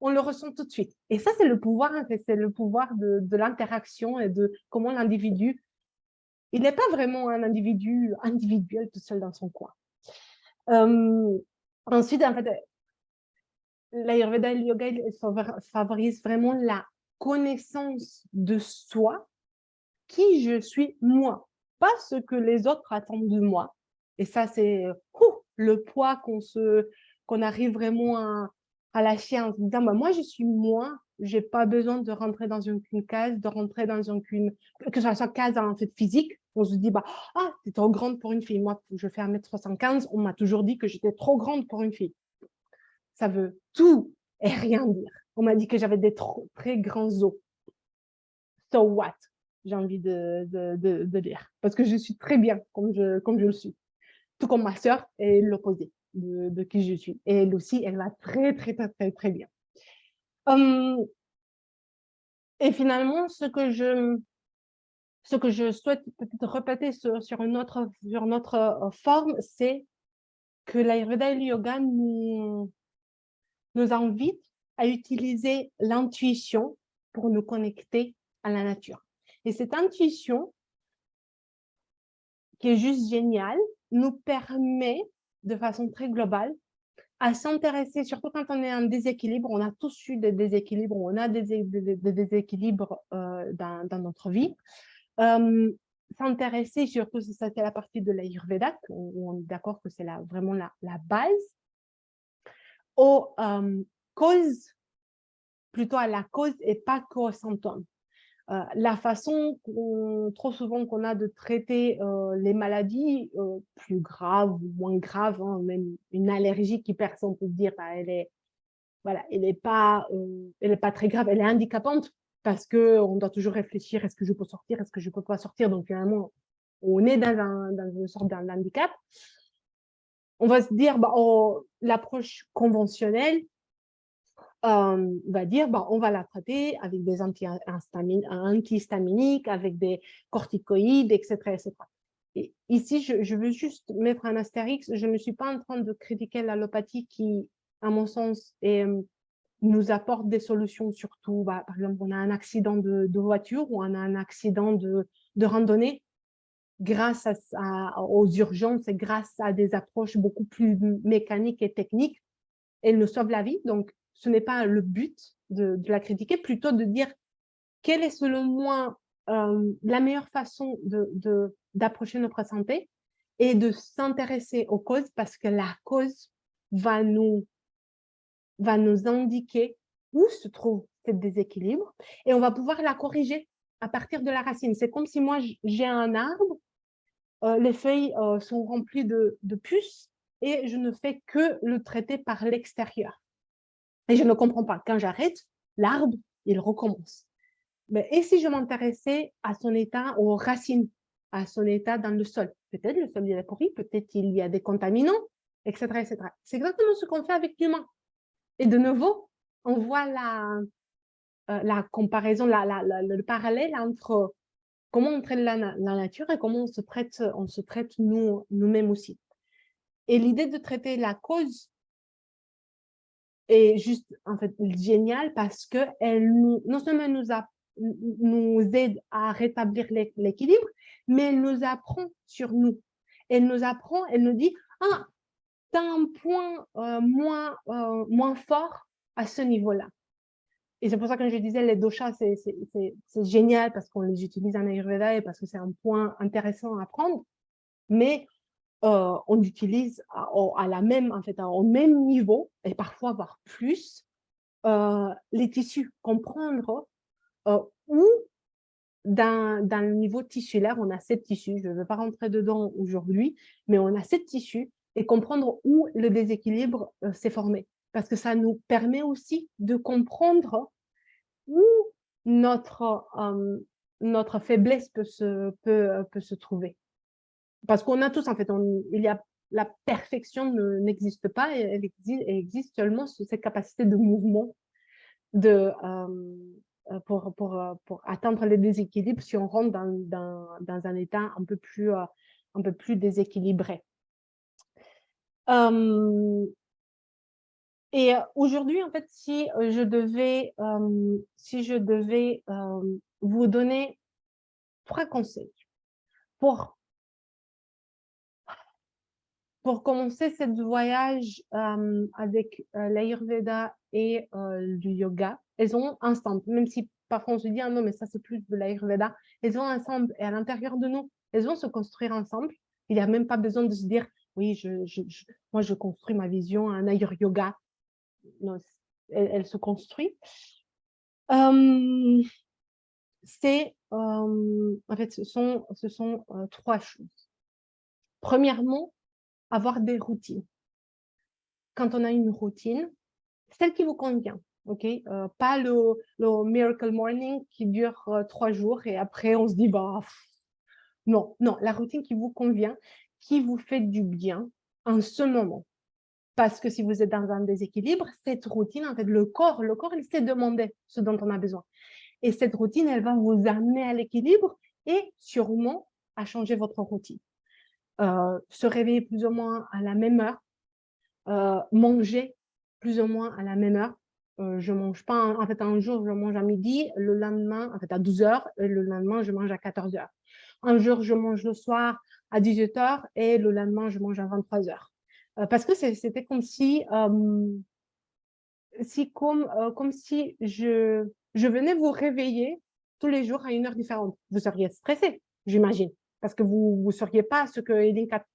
on le ressent tout de suite. Et ça, c'est le pouvoir, en fait, c'est le pouvoir de l'interaction et de comment l'individu, il n'est pas vraiment un individu individuel tout seul dans son coin. Ensuite, en fait, l'Ayurveda et le yoga, ils favorisent vraiment la connaissance de soi, qui je suis moi, pas ce que les autres attendent de moi. Et ça, c'est le poids qu'on arrive vraiment à lâcher en se disant, bah, moi, je suis moi, j'ai pas besoin de rentrer dans une case, de rentrer dans que ce soit case en fait physique. On se dit, bah, ah, t'es trop grande pour une fille. Moi, je fais 1m75, on m'a toujours dit que j'étais trop grande pour une fille. Ça veut tout et rien dire. On m'a dit que j'avais des très grands os. So what? J'ai envie de dire. Parce que je suis très bien comme je le suis. Tout comme ma sœur est l'opposé de qui je suis. Et elle aussi, elle va très, très, très, très, très bien. Et finalement, ce que je souhaite peut-être répéter sur une autre forme, c'est que l'Ayurveda et le yoga nous invitent à utiliser l'intuition pour nous connecter à la nature. Et cette intuition, qui est juste géniale, nous permet, de façon très globale, à s'intéresser, surtout quand on est en déséquilibre, on a tous eu des déséquilibres, on a des déséquilibres dans notre vie. S'intéresser, surtout si ça c'est la partie de l'Ayurveda, où on est d'accord que c'est vraiment la base, aux causes, plutôt à la cause et pas qu'aux symptômes. La façon trop souvent qu'on a de traiter les maladies plus graves ou moins graves, hein, même une allergie qui personne peut se dire, bah, elle est pas très grave, elle est handicapante parce qu'on doit toujours réfléchir, est-ce que je peux sortir, est-ce que je ne peux pas sortir, donc finalement, on est dans une sorte d'un handicap. On va se dire, bah, l'approche conventionnelle, va dire, bah, on va la traiter avec des antihistaminiques, avec des corticoïdes, etc. etc. Et ici, je veux juste mettre un astérix. Je ne suis pas en train de critiquer l'allopathie qui, à mon sens, nous apporte des solutions, surtout, bah, par exemple, on a un accident de voiture ou on a un accident de randonnée. Grâce aux urgences et grâce à des approches beaucoup plus mécaniques et techniques, elle nous sauve la vie. Donc, ce n'est pas le but de la critiquer, plutôt de dire quelle est selon moi la meilleure façon d'approcher notre santé et de s'intéresser aux causes, parce que la cause va nous indiquer où se trouve ce déséquilibre et on va pouvoir la corriger à partir de la racine. C'est comme si moi, j'ai un arbre, les feuilles sont remplies de puces et je ne fais que le traiter par l'extérieur. Et je ne comprends pas. Quand j'arrête, l'arbre, il recommence. Mais, et si je m'intéressais à son état, aux racines, à son état dans le sol? Peut-être le sol il est pourri, peut-être il y a des contaminants, etc. etc. C'est exactement ce qu'on fait avec l'humain. Et de nouveau, on voit la comparaison, le parallèle entre comment on traite la nature et comment on se traite nous-mêmes aussi. Et l'idée de traiter la cause est juste en fait géniale parce qu'elle non seulement nous aide à rétablir l'équilibre, mais elle nous apprend sur nous. Elle nous apprend, elle nous dit, ah, tu as un point moins fort à ce niveau-là. Et c'est pour ça que je disais, les doshas, c'est génial parce qu'on les utilise en Ayurveda et parce que c'est un point intéressant à apprendre. Mais on utilise à la même, en fait, au même niveau, et parfois voire plus, les tissus. Comprendre où, dans le niveau tissulaire, on a 7 tissus. Je ne veux pas rentrer dedans aujourd'hui, mais on a 7 tissus et comprendre où le déséquilibre s'est formé. Parce que ça nous permet aussi de comprendre où notre faiblesse peut se trouver. Parce qu'on a tous, en fait, la perfection n'existe pas, elle existe seulement cette capacité de mouvement pour atteindre les déséquilibres si on rentre dans un état un peu plus déséquilibré. Et aujourd'hui, en fait, si je devais vous donner 3 conseils pour commencer ce voyage avec l'Ayurveda et du yoga, elles ont ensemble, même si parfois on se dit, ah non, mais ça c'est plus de l'Ayurveda, elles ont ensemble et à l'intérieur de nous, elles vont se construire ensemble. Il n'y a même pas besoin de se dire, oui, moi je construis ma vision en Ayur Yoga. Non, elle se construit. En fait, ce sont 3 choses. Premièrement, avoir des routines. Quand on a une routine, celle qui vous convient, ok, pas le miracle morning qui dure 3 jours et après on se dit bah non, la routine qui vous convient, qui vous fait du bien en ce moment. Parce que si vous êtes dans un déséquilibre, cette routine, en fait, le corps, il sait demander ce dont on a besoin. Et cette routine, elle va vous amener à l'équilibre et sûrement à changer votre routine. Se réveiller plus ou moins à la même heure, manger plus ou moins à la même heure. Je mange pas, en fait, un jour, je mange à midi, le lendemain, en fait, à 12 h, et le lendemain, je mange à 14 h. Un jour, je mange le soir à 18 h et le lendemain, je mange à 23 h. Parce que c'était comme comme si je venais vous réveiller tous les jours à une heure différente. Vous seriez stressé, j'imagine, parce que vous ne sauriez pas ce que Elinka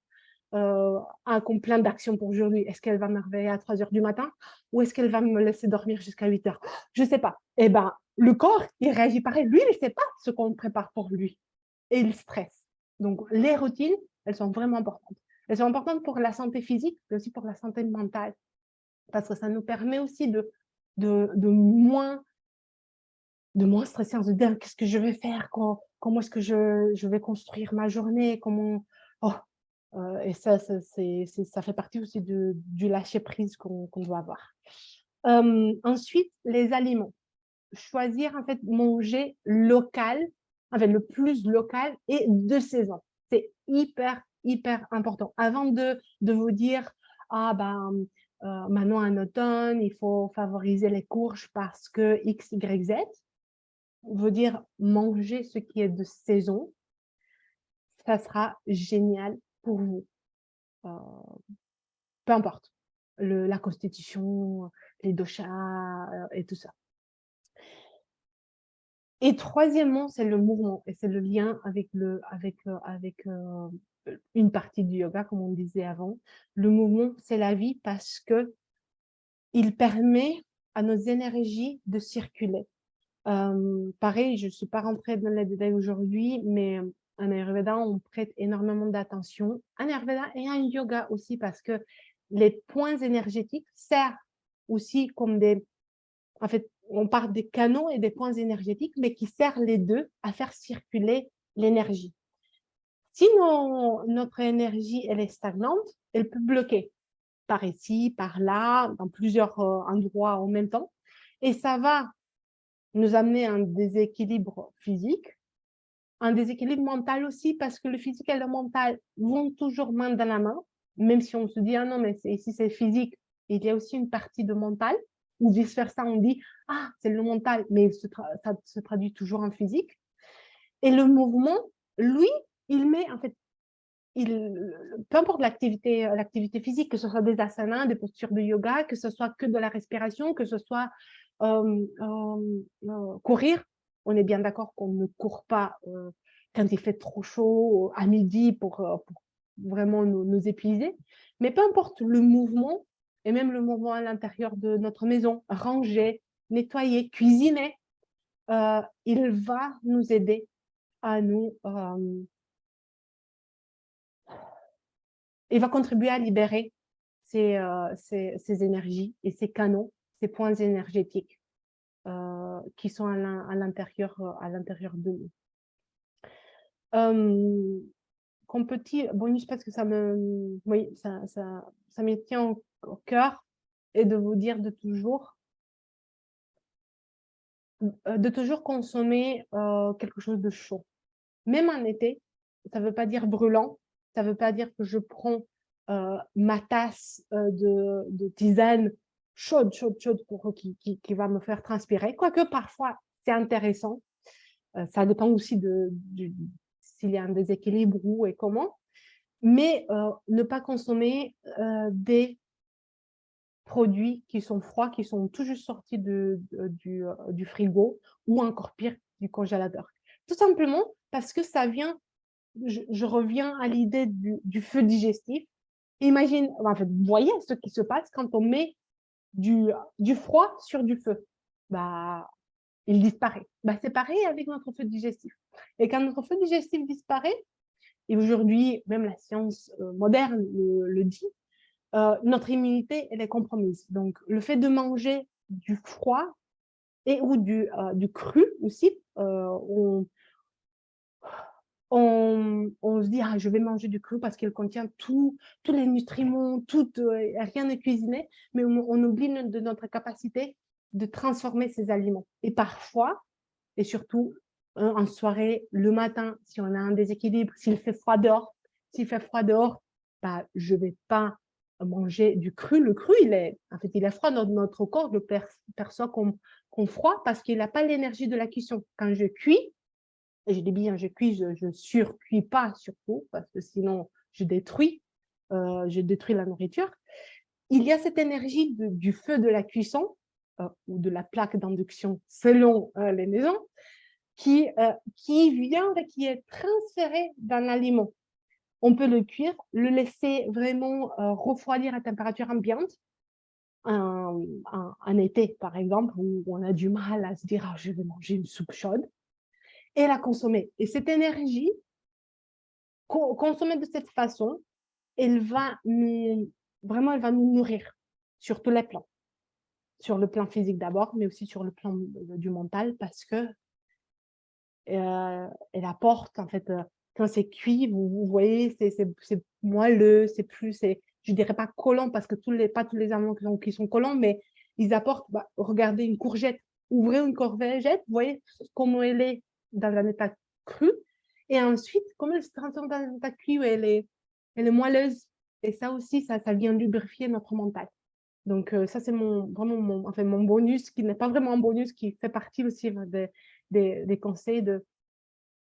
a comme plan d'action pour aujourd'hui. Est-ce qu'elle va me réveiller à 3 heures du matin ou est-ce qu'elle va me laisser dormir jusqu'à 8 heures? Je ne sais pas. Eh bien, le corps, il réagit pareil. Lui, il ne sait pas ce qu'on prépare pour lui et il stresse. Donc, les routines, elles sont vraiment importantes. Elles sont importantes pour la santé physique, mais aussi pour la santé mentale, parce que ça nous permet aussi de moins stresser, en se dire qu'est-ce que je vais faire, comment est-ce que je vais construire ma journée, oh, et ça fait partie aussi du lâcher-prise qu'on doit avoir. Ensuite, les aliments. Choisir, en fait, manger local, en fait, le plus local et de saison. C'est hyper, hyper important. Avant de vous dire, ah ben, maintenant en automne, il faut favoriser les courges parce que X, Y, Z, veut dire manger ce qui est de saison. Ça sera génial pour vous. Peu importe, la constitution, les doshas et tout ça. Et troisièmement, c'est le mouvement et c'est le lien avec une partie du yoga, comme on disait avant. Le mouvement, c'est la vie parce que il permet à nos énergies de circuler. Pareil, je ne suis pas rentrée dans les détails aujourd'hui, mais en Ayurveda, on prête énormément d'attention. En Ayurveda et en yoga aussi, parce que les points énergétiques servent aussi comme en fait, on parle des canaux et des points énergétiques, mais qui servent les deux à faire circuler l'énergie. Si notre énergie elle est stagnante, elle peut bloquer par ici, par là, dans plusieurs endroits en même temps. Et ça va nous amener à un déséquilibre physique, un déséquilibre mental aussi, parce que le physique et le mental vont toujours main dans la main, même si on se dit, ah non, mais ici c'est physique, il y a aussi une partie de mental, ou vice-versa, on dit, ah, c'est le mental, mais ça se traduit toujours en physique. Et le mouvement, lui, il met, en fait, peu importe l'activité physique, que ce soit des asanas, des postures de yoga, que ce soit que de la respiration, que ce soit courir, on est bien d'accord qu'on ne court pas quand il fait trop chaud à midi pour vraiment nous épuiser. Mais peu importe le mouvement, et même le mouvement à l'intérieur de notre maison, ranger, nettoyer, cuisiner, il va nous aider à il va contribuer à libérer ces énergies et ces canaux, ces points énergétiques qui sont à l'intérieur de nous. Comme petit bonus, parce que ça me tient au cœur, et de vous dire de toujours consommer quelque chose de chaud. Même en été, ça ne veut pas dire brûlant, ça ne veut pas dire que je prends ma tasse de tisane chaude qui va me faire transpirer. Quoique parfois, c'est intéressant. Ça dépend aussi s'il y a un déséquilibre où et comment. Mais ne pas consommer des produits qui sont froids, qui sont tout juste sortis du frigo ou encore pire, du congélateur. Tout simplement parce que ça vient, je reviens à l'idée du feu digestif. Imagine, en fait, vous voyez ce qui se passe quand on met du froid sur du feu. Bah, il disparaît. Bah, c'est pareil avec notre feu digestif. Et quand notre feu digestif disparaît, et aujourd'hui, même la science moderne le dit, notre immunité, elle est compromise. Donc, le fait de manger du froid et ou du cru aussi, on se dit, ah, je vais manger du cru parce qu'il contient tous les nutriments, rien n'est cuisiné, mais on oublie de notre capacité de transformer ces aliments. Et parfois, et surtout en soirée, le matin, si on a un déséquilibre, s'il fait froid dehors, bah, je ne vais pas manger du cru. Le cru, il est froid, notre corps le perçoit comme froid parce qu'il n'a pas l'énergie de la cuisson. Quand je cuis, et je dis bien je cuis, je ne surcuis pas surtout, parce que sinon je détruis. je détruis la nourriture. Il y a cette énergie du feu de la cuisson ou de la plaque d'induction selon les maisons qui vient, qui est transférée dans l'aliment. On peut le cuire, le laisser vraiment refroidir à température ambiante. Un été, par exemple, où on a du mal à se dire ah, je vais manger une soupe chaude, et la consommer. Et cette énergie, consommée de cette façon, elle va vraiment, elle va nous nourrir sur tous les plans. Sur le plan physique d'abord, mais aussi sur le plan du mental, parce que elle apporte, en fait, quand c'est cuit, vous voyez, c'est moelleux, c'est plus, je dirais pas collant, parce que pas tous les aliments qui sont collants, mais ils apportent, regardez une courgette, ouvrez une courgette, vous voyez comment elle est dans un état cru, et ensuite, comment elle se transforme dans un état cuit où elle est moelleuse. Et ça aussi, ça vient lubrifier notre mental. Donc, ça, c'est vraiment mon bonus, qui n'est pas vraiment un bonus, qui fait partie aussi des conseils de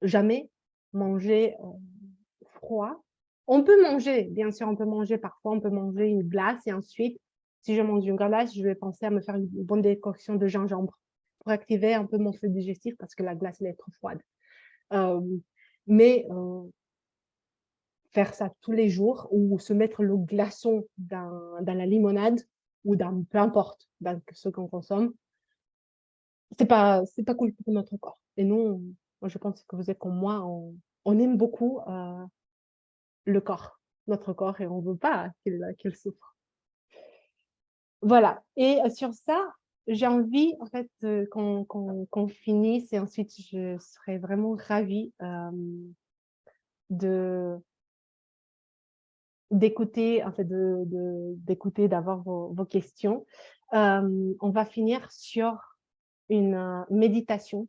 jamais manger froid. On peut manger, bien sûr, on peut manger parfois, on peut manger une glace et ensuite, si je mange une glace, je vais penser à me faire une bonne décoction de gingembre pour activer un peu mon feu digestif parce que la glace, elle est trop froide. Mais faire ça tous les jours ou se mettre le glaçon dans la limonade ou dans peu importe dans ce qu'on consomme, c'est pas cool pour notre corps. Et nous, moi, je pense que vous êtes comme moi, on aime beaucoup le corps, notre corps, et on ne veut pas qu'il souffre. Voilà. Et sur ça, j'ai envie, en fait, qu'on finisse et ensuite, je serais vraiment ravie d'écouter, en fait, d'écouter, d'avoir vos questions. On va finir sur une méditation,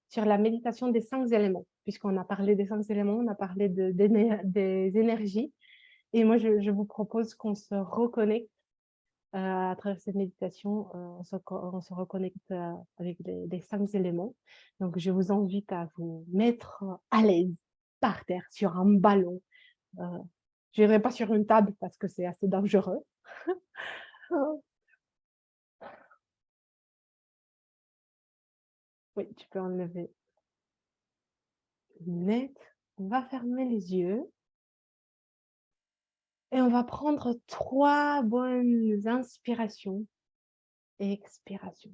sur la méditation des 5 éléments, puisqu'on a parlé des 5 éléments, on a parlé des énergies. Et moi, je vous propose qu'on se reconnecte à travers cette méditation, on se reconnecte avec les 5 éléments. Donc, je vous invite à vous mettre à l'aise par terre sur un ballon. Je n'irai pas sur une table parce que c'est assez dangereux. Oui, tu peux enlever les lunettes. On va fermer les yeux. Et on va prendre 3 bonnes inspirations et expirations.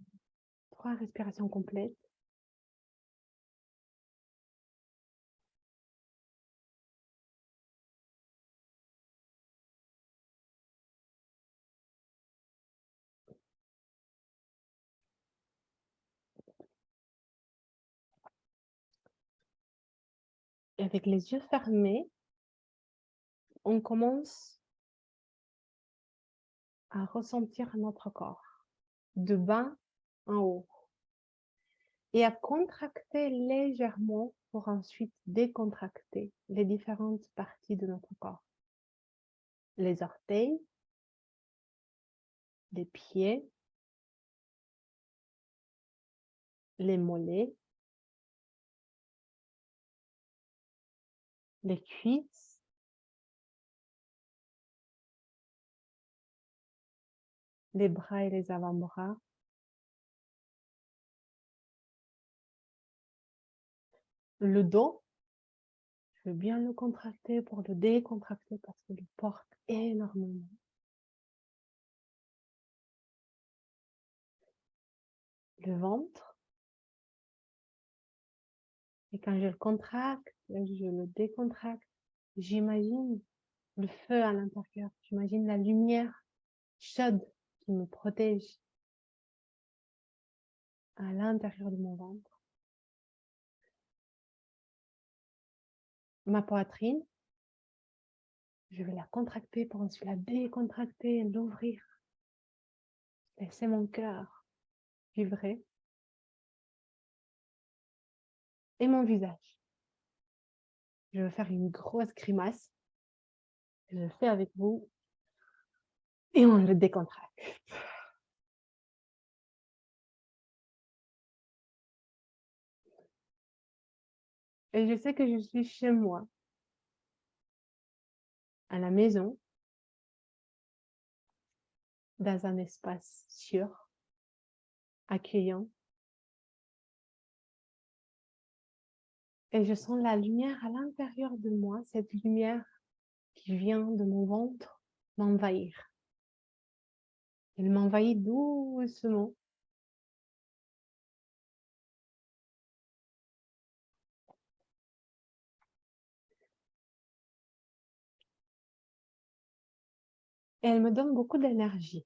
3 respirations complètes. Et avec les yeux fermés, on commence à ressentir notre corps, de bas en haut, et à contracter légèrement pour ensuite décontracter les différentes parties de notre corps. Les orteils, les pieds, les mollets, les cuisses, les bras et les avant-bras, le dos. Je veux bien le contracter pour le décontracter parce qu'il porte énormément. Le ventre. Et quand je le contracte, je le décontracte, j'imagine le feu à l'intérieur. J'imagine la lumière chaude qui me protège à l'intérieur de mon ventre. Ma poitrine, je vais la contracter pour ensuite la décontracter, l'ouvrir. Laisser mon cœur vibrer. Et mon visage. Je vais faire une grosse grimace. Je le fais avec vous. Et on le décontracte. Et je sais que je suis chez moi, à la maison, dans un espace sûr, accueillant. Et je sens la lumière à l'intérieur de moi, cette lumière qui vient de mon ventre m'envahir. Elle m'envahit doucement. Et elle me donne beaucoup d'énergie.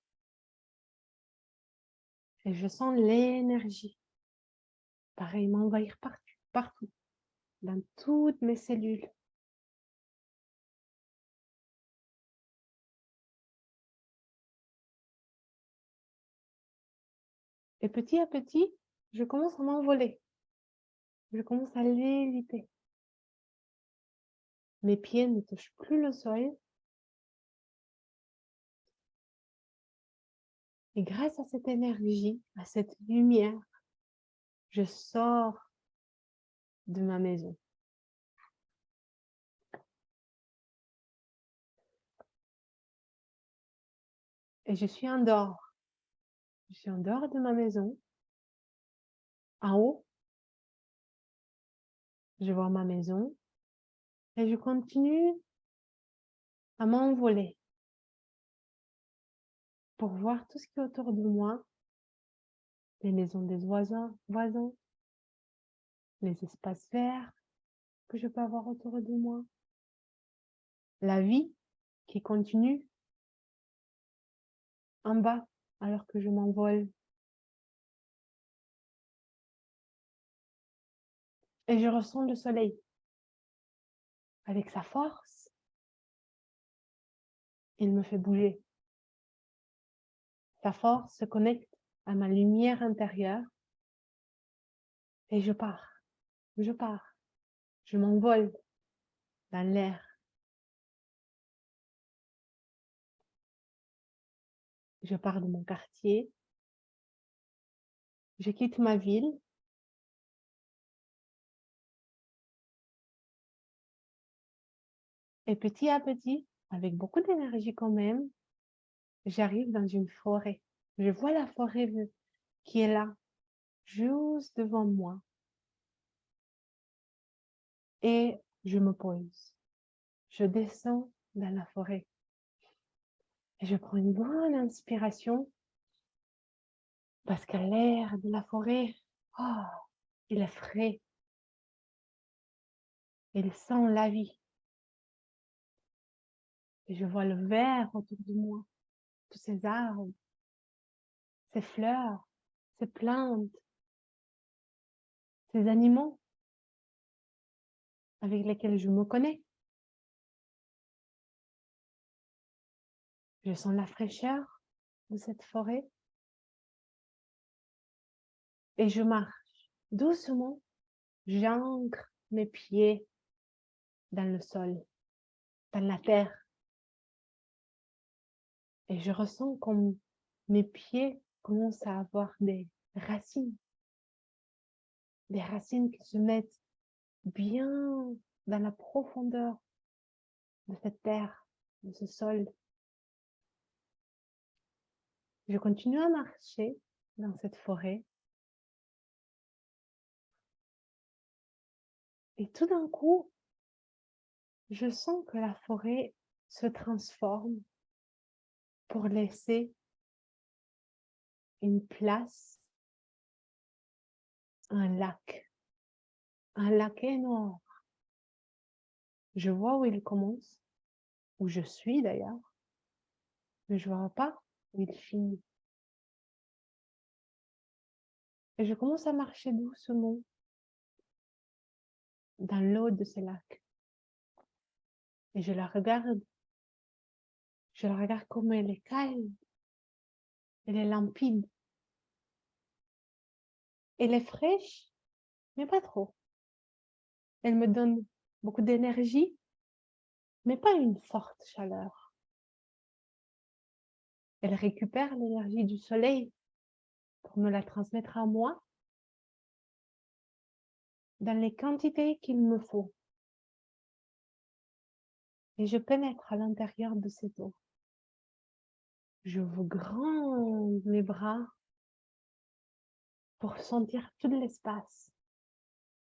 Et je sens l'énergie, pareil, m'envahir partout, partout, dans toutes mes cellules. Et petit à petit, je commence à m'envoler. Je commence à léviter. Mes pieds ne touchent plus le sol. Et grâce à cette énergie, à cette lumière, je sors de ma maison. Et je suis en dehors. Je suis en dehors de ma maison. En haut, je vois ma maison. Et je continue à m'envoler pour voir tout ce qui est autour de moi. Les maisons des voisins, les espaces verts que je peux avoir autour de moi. La vie qui continue en bas alors que je m'envole. Et je ressens le soleil avec sa force. Il me fait bouger. Sa force se connecte à ma lumière intérieure et je pars, je m'envole dans l'air. Je pars de mon quartier, je quitte ma ville et petit à petit, avec beaucoup d'énergie quand même, j'arrive dans une forêt. Je vois la forêt qui est là, juste devant moi. Et je me pose. Je descends dans la forêt. Et je prends une bonne inspiration parce que l'air de la forêt, oh, il est frais. Il sent la vie. Et je vois le vert autour de moi, tous ces arbres, ces fleurs, ces plantes, ces animaux avec lesquels je me connais. Je sens la fraîcheur de cette forêt et je marche doucement. J'ancre mes pieds dans le sol, dans la terre. Et je ressens comme mes pieds commencent à avoir des racines qui se mettent bien dans la profondeur de cette terre, de ce sol. Je continue à marcher dans cette forêt. Et tout d'un coup, je sens que la forêt se transforme pour laisser une place, un lac énorme. Je vois où il commence, où je suis d'ailleurs, mais je ne vois pas où il finit. Et je commence à marcher doucement dans l'eau de ce lac. Et je la regarde comme elle est calme, elle est limpide. Elle est fraîche, mais pas trop. Elle me donne beaucoup d'énergie, mais pas une forte chaleur. Elle récupère l'énergie du soleil pour me la transmettre à moi dans les quantités qu'il me faut. Et je pénètre à l'intérieur de cette eau. j'ouvre grand mes bras pour sentir tout l'espace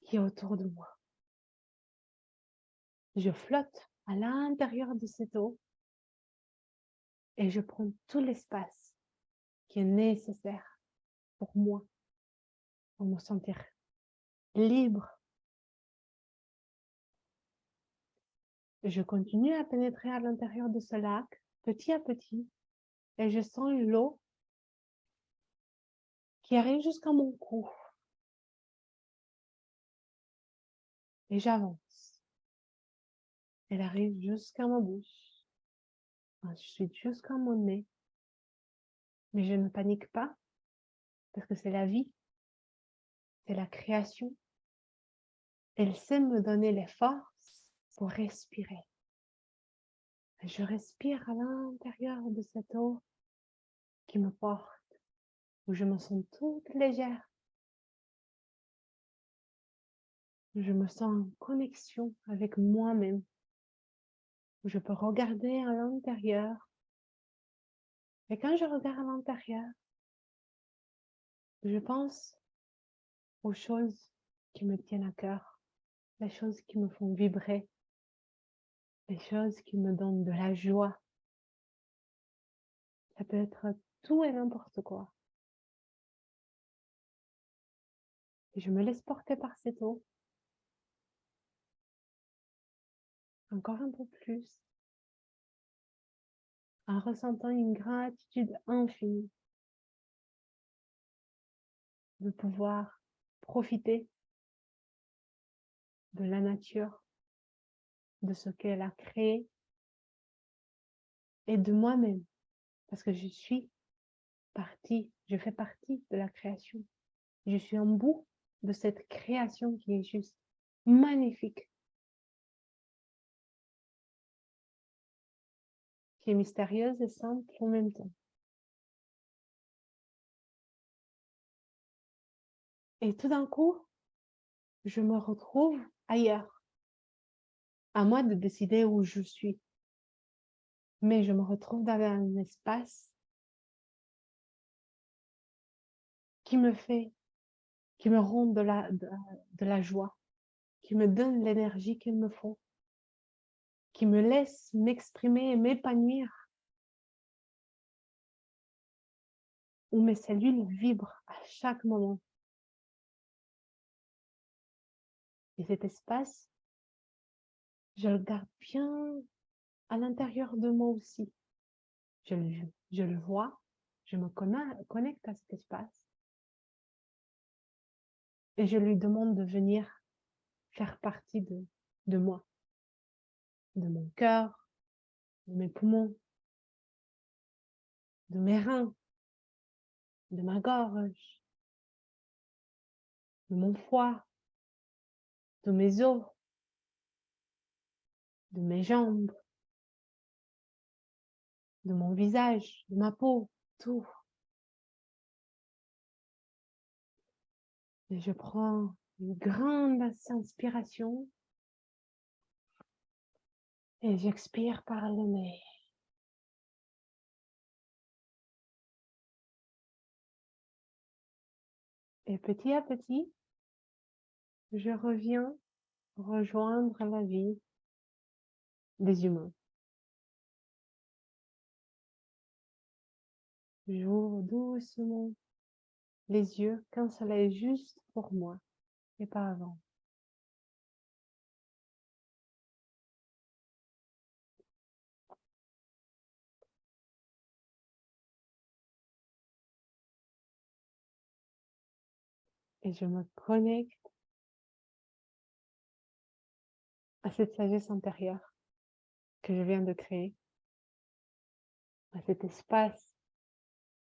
qui est autour de moi. Je flotte à l'intérieur de cette eau et je prends tout l'espace qui est nécessaire pour moi, pour me sentir libre. Je continue à pénétrer à l'intérieur de ce lac, petit à petit, et je sens l'eau qui arrive jusqu'à mon cou. Et j'avance. Elle arrive jusqu'à ma bouche. Ensuite, jusqu'à mon nez. Mais je ne panique pas, parce que c'est la vie, c'est la création. Elle sait me donner les forces pour respirer. Je respire à l'intérieur de cette eau qui me porte, où je me sens toute légère. Je me sens en connexion avec moi-même. Je peux regarder à l'intérieur. Et quand je regarde à l'intérieur, je pense aux choses qui me tiennent à cœur, les choses qui me font vibrer, les choses qui me donnent de la joie. Ça peut être tout et n'importe quoi. Et je me laisse porter par cette eau. Encore un peu plus. En ressentant une gratitude infinie de pouvoir profiter de la nature, de ce qu'elle a créé et de moi-même. Parce que je fais partie de la création. Je suis un bout de cette création qui est juste magnifique, qui est mystérieuse et simple en même temps. Et tout d'un coup, je me retrouve ailleurs. À moi de décider où je suis. Mais je me retrouve dans un espace qui me rend de la joie, qui me donne l'énergie qu'il me faut, qui me laisse m'exprimer et m'épanouir, où mes cellules vibrent à chaque moment. Et cet espace, je le garde bien à l'intérieur de moi aussi. Je le vois, je me connecte à cet espace et je lui demande de venir faire partie de moi, de mon cœur, de mes poumons, de mes reins, de ma gorge, de mon foie, de mes os, de mes jambes, de mon visage, de ma peau, tout. Et je prends une grande inspiration et j'expire par le nez. Et petit à petit, je reviens rejoindre la vie des humains. J'ouvre doucement les yeux quand cela est juste pour moi et pas avant. Et je me connecte à cette sagesse intérieure que je viens de créer, à cet espace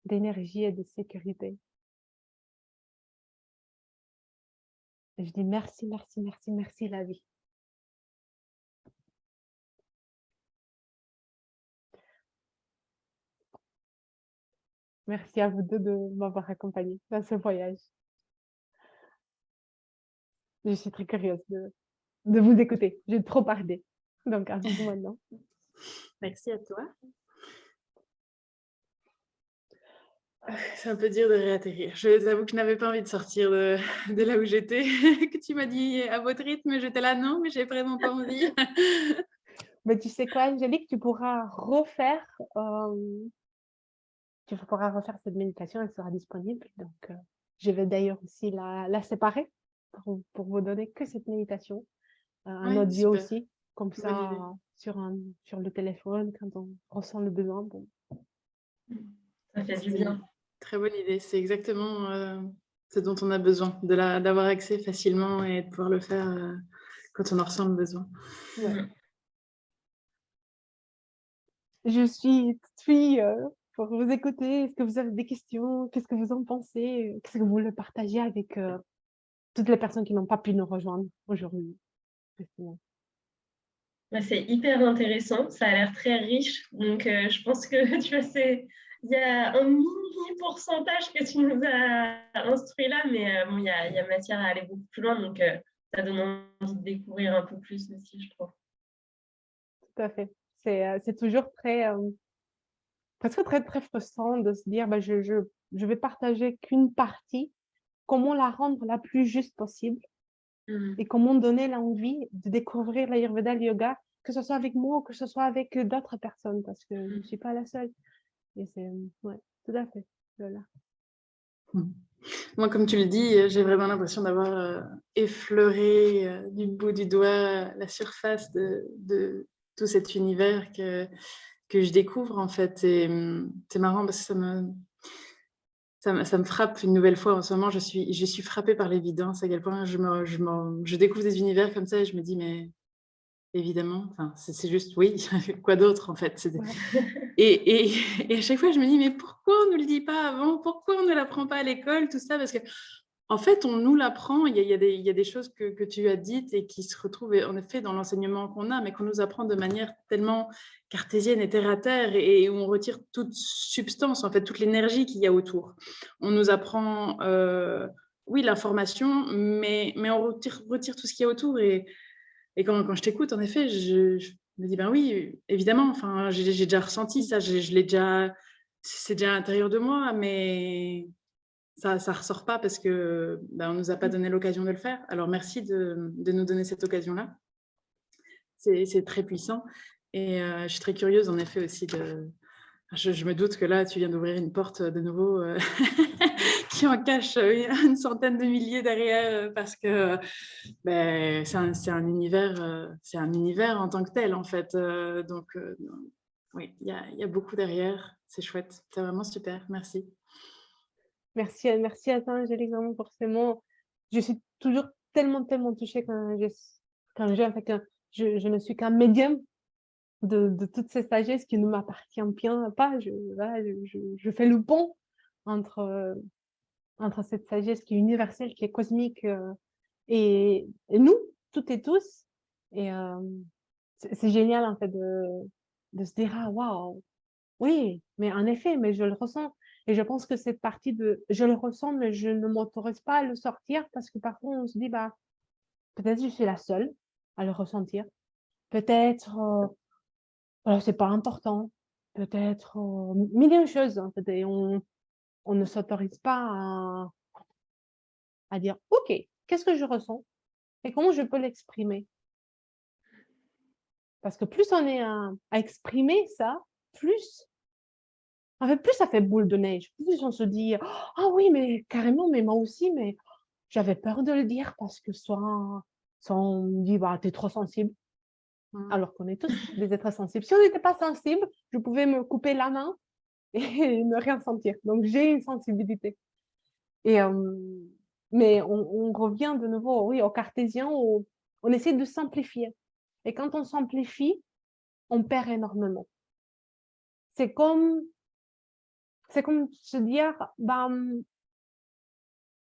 d'énergie et de sécurité. Et je dis merci, merci, merci, merci la vie. Merci à vous deux de m'avoir accompagnée dans ce voyage. Je suis très curieuse de vous écouter. J'ai trop parlé. Donc, à vous maintenant. Merci à toi. C'est un peu dur de réatterrir. Je t'avoue que je n'avais pas envie de sortir de là où j'étais, que tu m'as dit à votre rythme, j'étais là, non, mais j'ai vraiment pas envie. Mais tu sais quoi, Angélique, tu pourras refaire cette méditation, elle sera disponible. Donc, je vais d'ailleurs aussi la séparer pour vous donner que cette méditation, un Oui, audio super, aussi, comme bonne ça, idée. sur le téléphone, quand on ressent le besoin. Bon, Ça fait du C'est bien. une très bonne idée. C'est exactement ce dont on a besoin, d'avoir accès facilement et de pouvoir le faire quand on en ressent le besoin. ouais. Mm. Je suis toute fille pour vous écouter. Est-ce que vous avez des questions? Qu'est-ce que vous en pensez? Qu'est-ce que vous voulez partager avec toutes les personnes qui n'ont pas pu nous rejoindre aujourd'hui? Justement. Bah, c'est hyper intéressant, ça a l'air très riche. Donc, je pense que tu vois, il y a un mini pourcentage que tu nous as instruit là, mais bon, il y a matière à aller beaucoup plus loin. Donc, ça donne envie de découvrir un peu plus aussi, je trouve. Tout à fait. C'est toujours presque très, très frustrant de se dire, bah, je vais partager qu'une partie, comment la rendre la plus juste possible et comment donner l'envie de découvrir l'Ayurveda, le yoga, que ce soit avec moi ou que ce soit avec d'autres personnes, parce que je ne suis pas la seule. Et c'est, ouais, tout à fait. Voilà. Moi, comme tu le dis, j'ai vraiment l'impression d'avoir effleuré du bout du doigt la surface de tout cet univers que je découvre, en fait. Et c'est marrant parce que ça me frappe une nouvelle fois. En ce moment, je suis frappée par l'évidence, à quel point je découvre des univers comme ça et je me dis, mais évidemment, enfin, c'est juste, oui, quoi d'autre, en fait. Ouais. Et, et à chaque fois, je me dis, mais pourquoi on ne le dit pas avant? Pourquoi on ne l'apprend pas à l'école? Tout ça, parce que en fait, on nous l'apprend. Il y a des choses que tu as dites et qui se retrouvent en effet dans l'enseignement qu'on a, mais qu'on nous apprend de manière tellement cartésienne et terre à terre et où on retire toute substance, en fait, toute l'énergie qu'il y a autour. On nous apprend, oui, l'information, mais on retire tout ce qu'il y a autour. Et quand je t'écoute, en effet, je me dis, ben oui, évidemment, enfin, j'ai déjà ressenti ça, je l'ai déjà, c'est déjà à l'intérieur de moi, mais ça ressort pas parce que ben, on nous a pas donné l'occasion de le faire. Alors merci de nous donner cette occasion-là. C'est très puissant. Et je suis très curieuse, en effet, aussi de. Je me doute que là, tu viens d'ouvrir une porte de nouveau qui en cache une centaine de milliers derrière parce que ben, c'est un univers en tant que tel, en fait. Donc, oui, il y a beaucoup derrière. C'est chouette. C'est vraiment super. Merci. Merci à toi, Angélique, vraiment pour ces mots. Je suis toujours tellement, tellement touchée en fait, je ne suis qu'un médium de toutes ces sagesses qui ne m'appartient bien pas. Voilà, je fais le pont entre, entre cette sagesse qui est universelle, qui est cosmique, et nous, toutes et tous. Et c'est génial, en fait, de se dire, ah, waouh, oui, mais en effet, mais je le ressens. Et je pense que cette partie de je le ressens, mais je ne m'autorise pas à le sortir parce que parfois on se dit, bah, peut-être je suis la seule à le ressentir. Peut-être, voilà, c'est pas important. Peut-être, millions de choses, en fait. Et on ne s'autorise pas à dire, OK, qu'est-ce que je ressens et comment je peux l'exprimer? Parce que plus on est à exprimer ça, plus ça fait boule de neige. Plus on se dit, ah oui, mais carrément, mais moi aussi, mais j'avais peur de le dire parce que soit on me dit, bah, t'es trop sensible, alors qu'on est tous des êtres sensibles. Si on n'était pas sensible, je pouvais me couper la main et ne rien sentir. Donc, j'ai une sensibilité. Et, mais on revient de nouveau, oui, au cartésien, on essaie de simplifier. Et quand on simplifie, on perd énormément. C'est comme, c'est comme se dire, bah,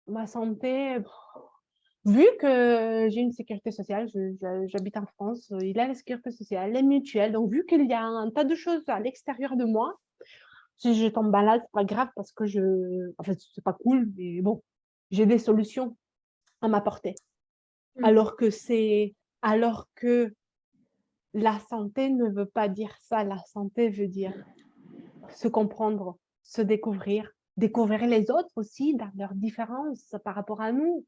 ma santé, vu que j'ai une sécurité sociale, j'habite en France, il a la sécurité sociale, les mutuelles, donc vu qu'il y a un tas de choses à l'extérieur de moi, si je tombe malade, c'est pas grave parce que en fait, c'est pas cool, mais bon, j'ai des solutions à m'apporter. Alors que la santé ne veut pas dire ça. La santé veut dire se comprendre, se découvrir, découvrir les autres aussi dans leurs différences par rapport à nous,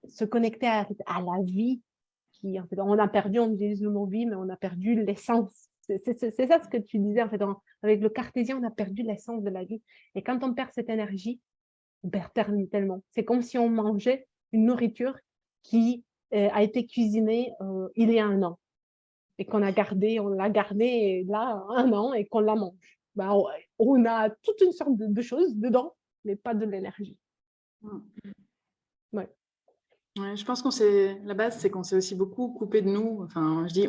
se connecter à la vie. En fait, on a perdu, on utilise le mot vie, mais on a perdu l'essence. C'est ça ce que tu disais, en fait, avec le cartésien, on a perdu l'essence de la vie. Et quand on perd cette énergie, on perd tellement. C'est comme si on mangeait une nourriture qui a été cuisinée il y a un an et qu'on a gardé, on l'a gardée là 1 an et qu'on la mange. Ben, on a toute une sorte de choses dedans, mais pas de l'énergie. Ouais. Ouais, je pense la base, c'est qu'on s'est aussi beaucoup coupé de nous. Enfin, je dis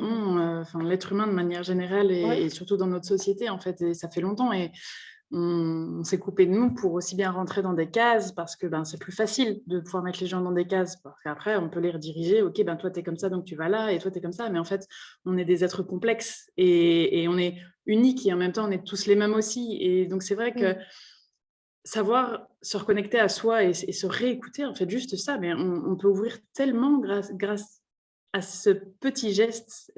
l'être humain de manière générale et surtout dans notre société, en fait, et ça fait longtemps. Et on s'est coupé de nous pour aussi bien rentrer dans des cases parce que c'est plus facile de pouvoir mettre les gens dans des cases parce qu'après, on peut les rediriger. Ok, toi, tu es comme ça, donc tu vas là et toi, tu es comme ça. Mais en fait, on est des êtres complexes et on est uniques et en même temps, on est tous les mêmes aussi. Et donc, c'est vrai que savoir se reconnecter à soi et se réécouter, en fait, juste ça, mais on peut ouvrir tellement grâce à ce petit geste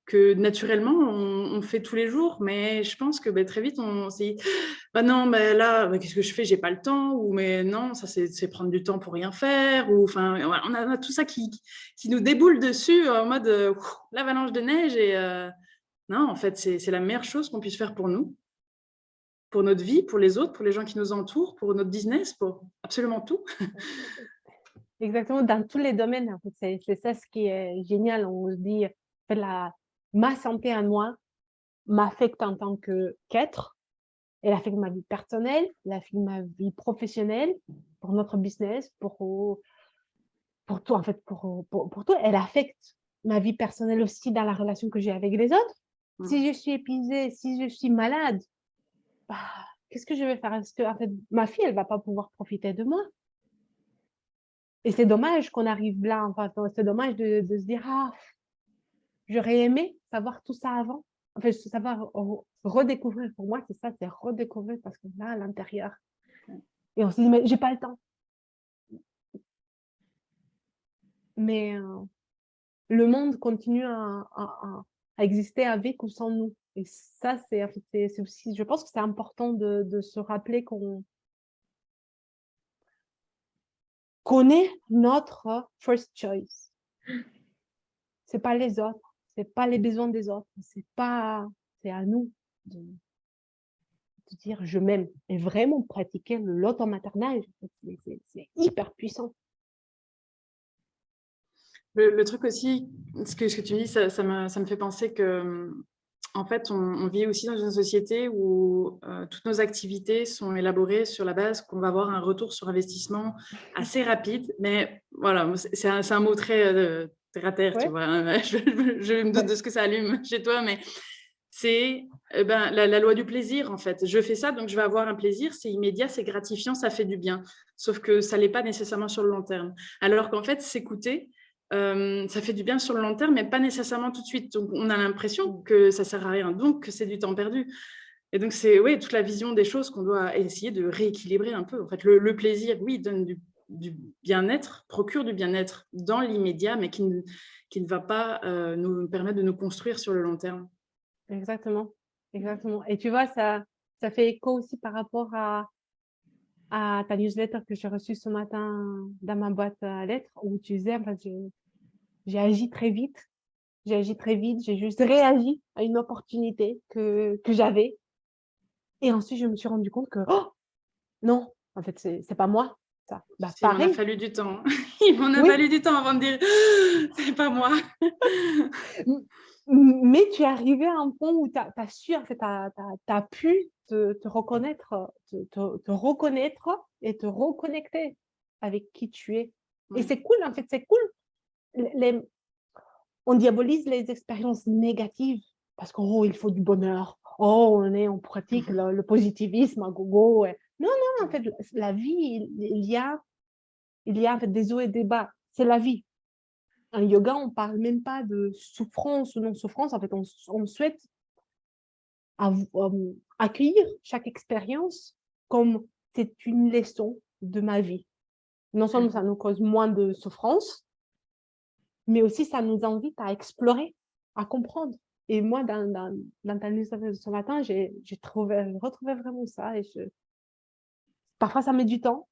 que naturellement, on fait tous les jours. Mais je pense que très vite, on s'est dit « non, là, qu'est-ce que je fais? J'ai pas le temps » ou « mais non, ça, c'est prendre du temps pour rien faire » ou enfin, voilà, on a tout ça qui nous déboule dessus en mode l'avalanche de neige et non, en fait, c'est la meilleure chose qu'on puisse faire pour nous. Pour notre vie, pour les autres, pour les gens qui nous entourent, pour notre business, pour absolument tout. Exactement, dans tous les domaines, en fait, c'est ça ce qui est génial. On se dit, ma santé à moi m'affecte en tant qu'être, elle affecte ma vie personnelle, elle affecte ma vie professionnelle, pour notre business, pour tout, en fait, pour tout. Elle affecte ma vie personnelle aussi dans la relation que j'ai avec les autres. Si je suis épuisée, si je suis malade, qu'est-ce que je vais faire? Est-ce que, en fait, ma fille, elle va pas pouvoir profiter de moi? Et c'est dommage qu'on arrive là, enfin, c'est dommage de se dire, j'aurais aimé savoir tout ça avant. En fait, savoir redécouvrir, pour moi, c'est ça, c'est redécouvrir parce que là, à l'intérieur. Et on se dit, mais j'ai pas le temps. Mais le monde continue à exister avec ou sans nous. Et ça, c'est aussi, je pense que c'est important de se rappeler qu'on est notre first choice. C'est pas les autres, c'est pas les besoins des autres, c'est à nous de dire je m'aime et vraiment pratiquer l'automaternage. C'est hyper puissant. Le truc aussi, ce que tu dis, ça me fait penser que en fait, on vit aussi dans une société où toutes nos activités sont élaborées sur la base qu'on va avoir un retour sur investissement assez rapide. Mais voilà, c'est un mot très terre à terre, tu vois. Je me doute de ce que ça allume chez toi, mais c'est la loi du plaisir, en fait. Je fais ça, donc je vais avoir un plaisir, c'est immédiat, c'est gratifiant, ça fait du bien. Sauf que ça ne l'est pas nécessairement sur le long terme. Alors qu'en fait, s'écouter, ça fait du bien sur le long terme, mais pas nécessairement tout de suite. Donc, on a l'impression que ça ne sert à rien, donc que c'est du temps perdu. Et donc, c'est toute la vision des choses qu'on doit essayer de rééquilibrer un peu. En fait, le plaisir, oui, donne du bien-être, procure du bien-être dans l'immédiat, mais qui ne va pas nous permettre de nous construire sur le long terme. Exactement, exactement. Et tu vois, ça fait écho aussi par rapport à ta newsletter que j'ai reçue ce matin dans ma boîte à lettres, où tu disais, en fait, j'ai agi très vite. J'ai juste réagi à une opportunité que j'avais. Et ensuite, je me suis rendu compte que, non, en fait, c'est pas moi, ça. Il m'en Pareil. a fallu du temps. Il m'en a fallu du temps avant de dire, c'est pas moi. Mais tu es arrivé à un point où tu as su, en fait, tu as pu te reconnaître, te reconnaître et te reconnecter avec qui tu es. Et c'est cool, en fait, c'est cool. On diabolise les expériences négatives parce qu'il faut du bonheur. On pratique le positivisme à gogo. Non, en fait, la vie, il y a en fait des hauts et des bas. C'est la vie. En yoga, on ne parle même pas de souffrance ou non-souffrance. En fait, on souhaite accueillir chaque expérience comme c'est une leçon de ma vie. Non seulement ça nous cause moins de souffrance, mais aussi ça nous invite à explorer, à comprendre. Et moi, dans ta newsletter de ce matin, j'ai retrouvé vraiment ça. Et parfois ça met du temps,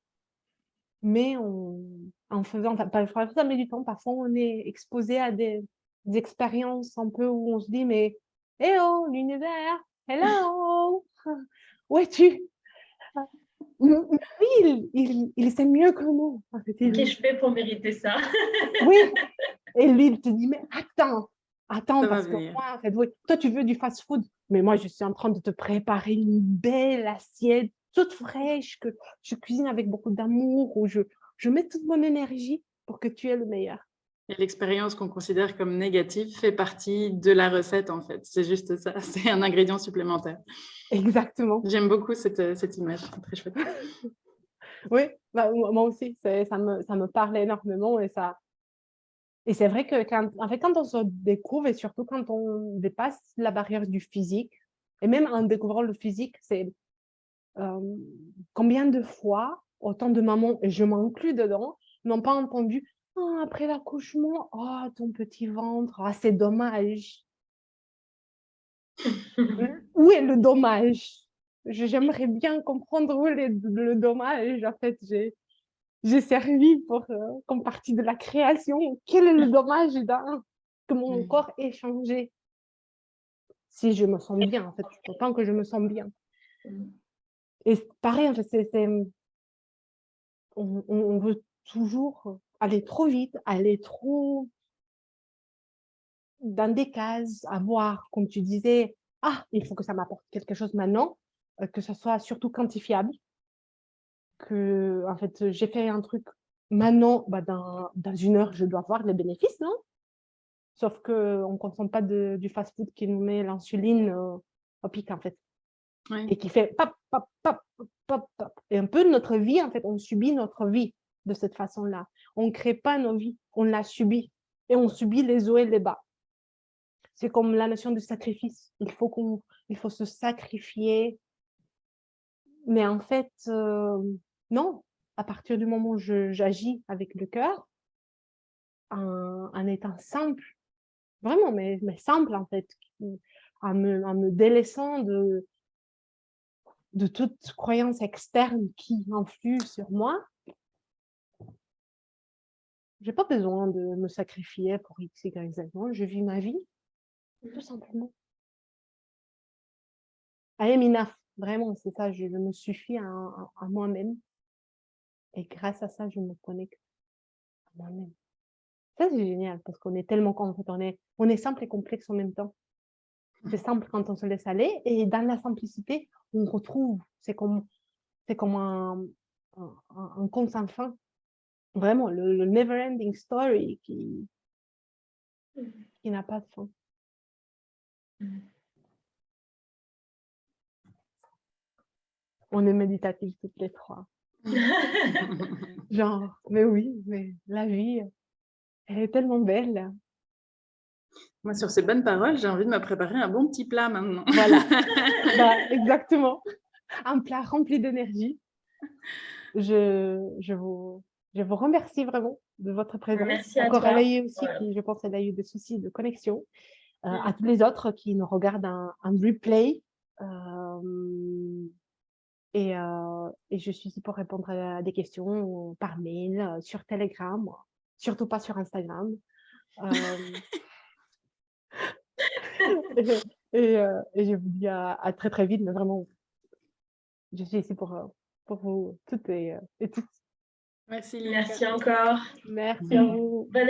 mais en faisant, enfin, parfois ça met du temps, parfois on est exposé à des expériences un peu où on se dit, mais eh oh, l'univers, hello, où es-tu? Mais lui, il sait mieux que nous. En fait, Qu'est-ce que je fais pour mériter ça? oui, et lui, il te dit, mais attends, Ça va parce que venir. moi, en fait, oui, toi, tu veux du fast-food, mais moi, je suis en train de te préparer une belle assiette toute fraîche, que je cuisine avec beaucoup d'amour, où je mets toute mon énergie pour que tu aies le meilleur. Et l'expérience qu'on considère comme négative fait partie de la recette, en fait. C'est juste ça, c'est un ingrédient supplémentaire. Exactement. J'aime beaucoup cette image, très chouette. Oui, bah, moi aussi, ça me parle énormément et c'est vrai que quand on se découvre et surtout quand on dépasse la barrière du physique, et même en découvrant le physique, c'est combien de fois, autant de mamans, et je m'inclus dedans, n'ont pas entendu «Ah, après l'accouchement, oh, ton petit ventre, ah, c'est dommage». Où est le dommage? J'aimerais bien comprendre où est le dommage. En fait, j'ai servi pour, comme partie de la création. Quel est le dommage que mon corps ait changé? Si je me sens bien, en fait, autant que je me sens bien. Et pareil, en fait, on veut toujours aller trop vite, aller trop dans des cases, avoir, comme tu disais, ah, il faut que ça m'apporte quelque chose maintenant, que ce soit surtout quantifiable, que, en fait, j'ai fait un truc maintenant, bah, dans 1 heure, je dois voir les bénéfices, non? Sauf qu'on ne consomme pas du fast-food qui nous met l'insuline au pic, en fait, Oui. et qui fait pop, pop, pop, pop, pop. Et un peu notre vie, en fait, on subit notre vie de cette façon-là. On ne crée pas nos vies, on la subit. Et on subit les hauts et les bas. C'est comme la notion de sacrifice. Il faut se sacrifier. Mais en fait, non. À partir du moment où j'agis avec le cœur, en étant simple, vraiment, mais simple en fait, en me délaissant de toute croyance externe qui influe sur moi, j'ai pas besoin de me sacrifier pour X, Y, Z. Non, je vis ma vie, tout simplement. I am enough, vraiment, c'est ça, je me suffis à moi-même. Et grâce à ça, je me connecte à moi-même. Ça, c'est génial, parce qu'on est tellement, en fait, on est simple et complexe en même temps. C'est simple quand on se laisse aller, et dans la simplicité, on retrouve, c'est comme un conte sans fin. Vraiment, le never ending story qui n'a pas de fin. On est méditatifs toutes les trois. Genre, mais oui, mais la vie, elle est tellement belle. Moi, sur ces bonnes paroles, j'ai envie de me préparer un bon petit plat maintenant. Voilà, bah, exactement. Un plat rempli d'énergie. Je vous remercie vraiment de votre présence. Merci à Encore toi. Coralie aussi, Voilà. qui, je pense, elle a eu des soucis de connexion. À tous les autres qui nous regardent un replay. Et je suis ici pour répondre à des questions par mail, sur Telegram, surtout pas sur Instagram. Et je vous dis à très très vite, mais vraiment, je suis ici pour vous toutes et tous. Merci, Linka. Merci encore. Merci à vous. Bonne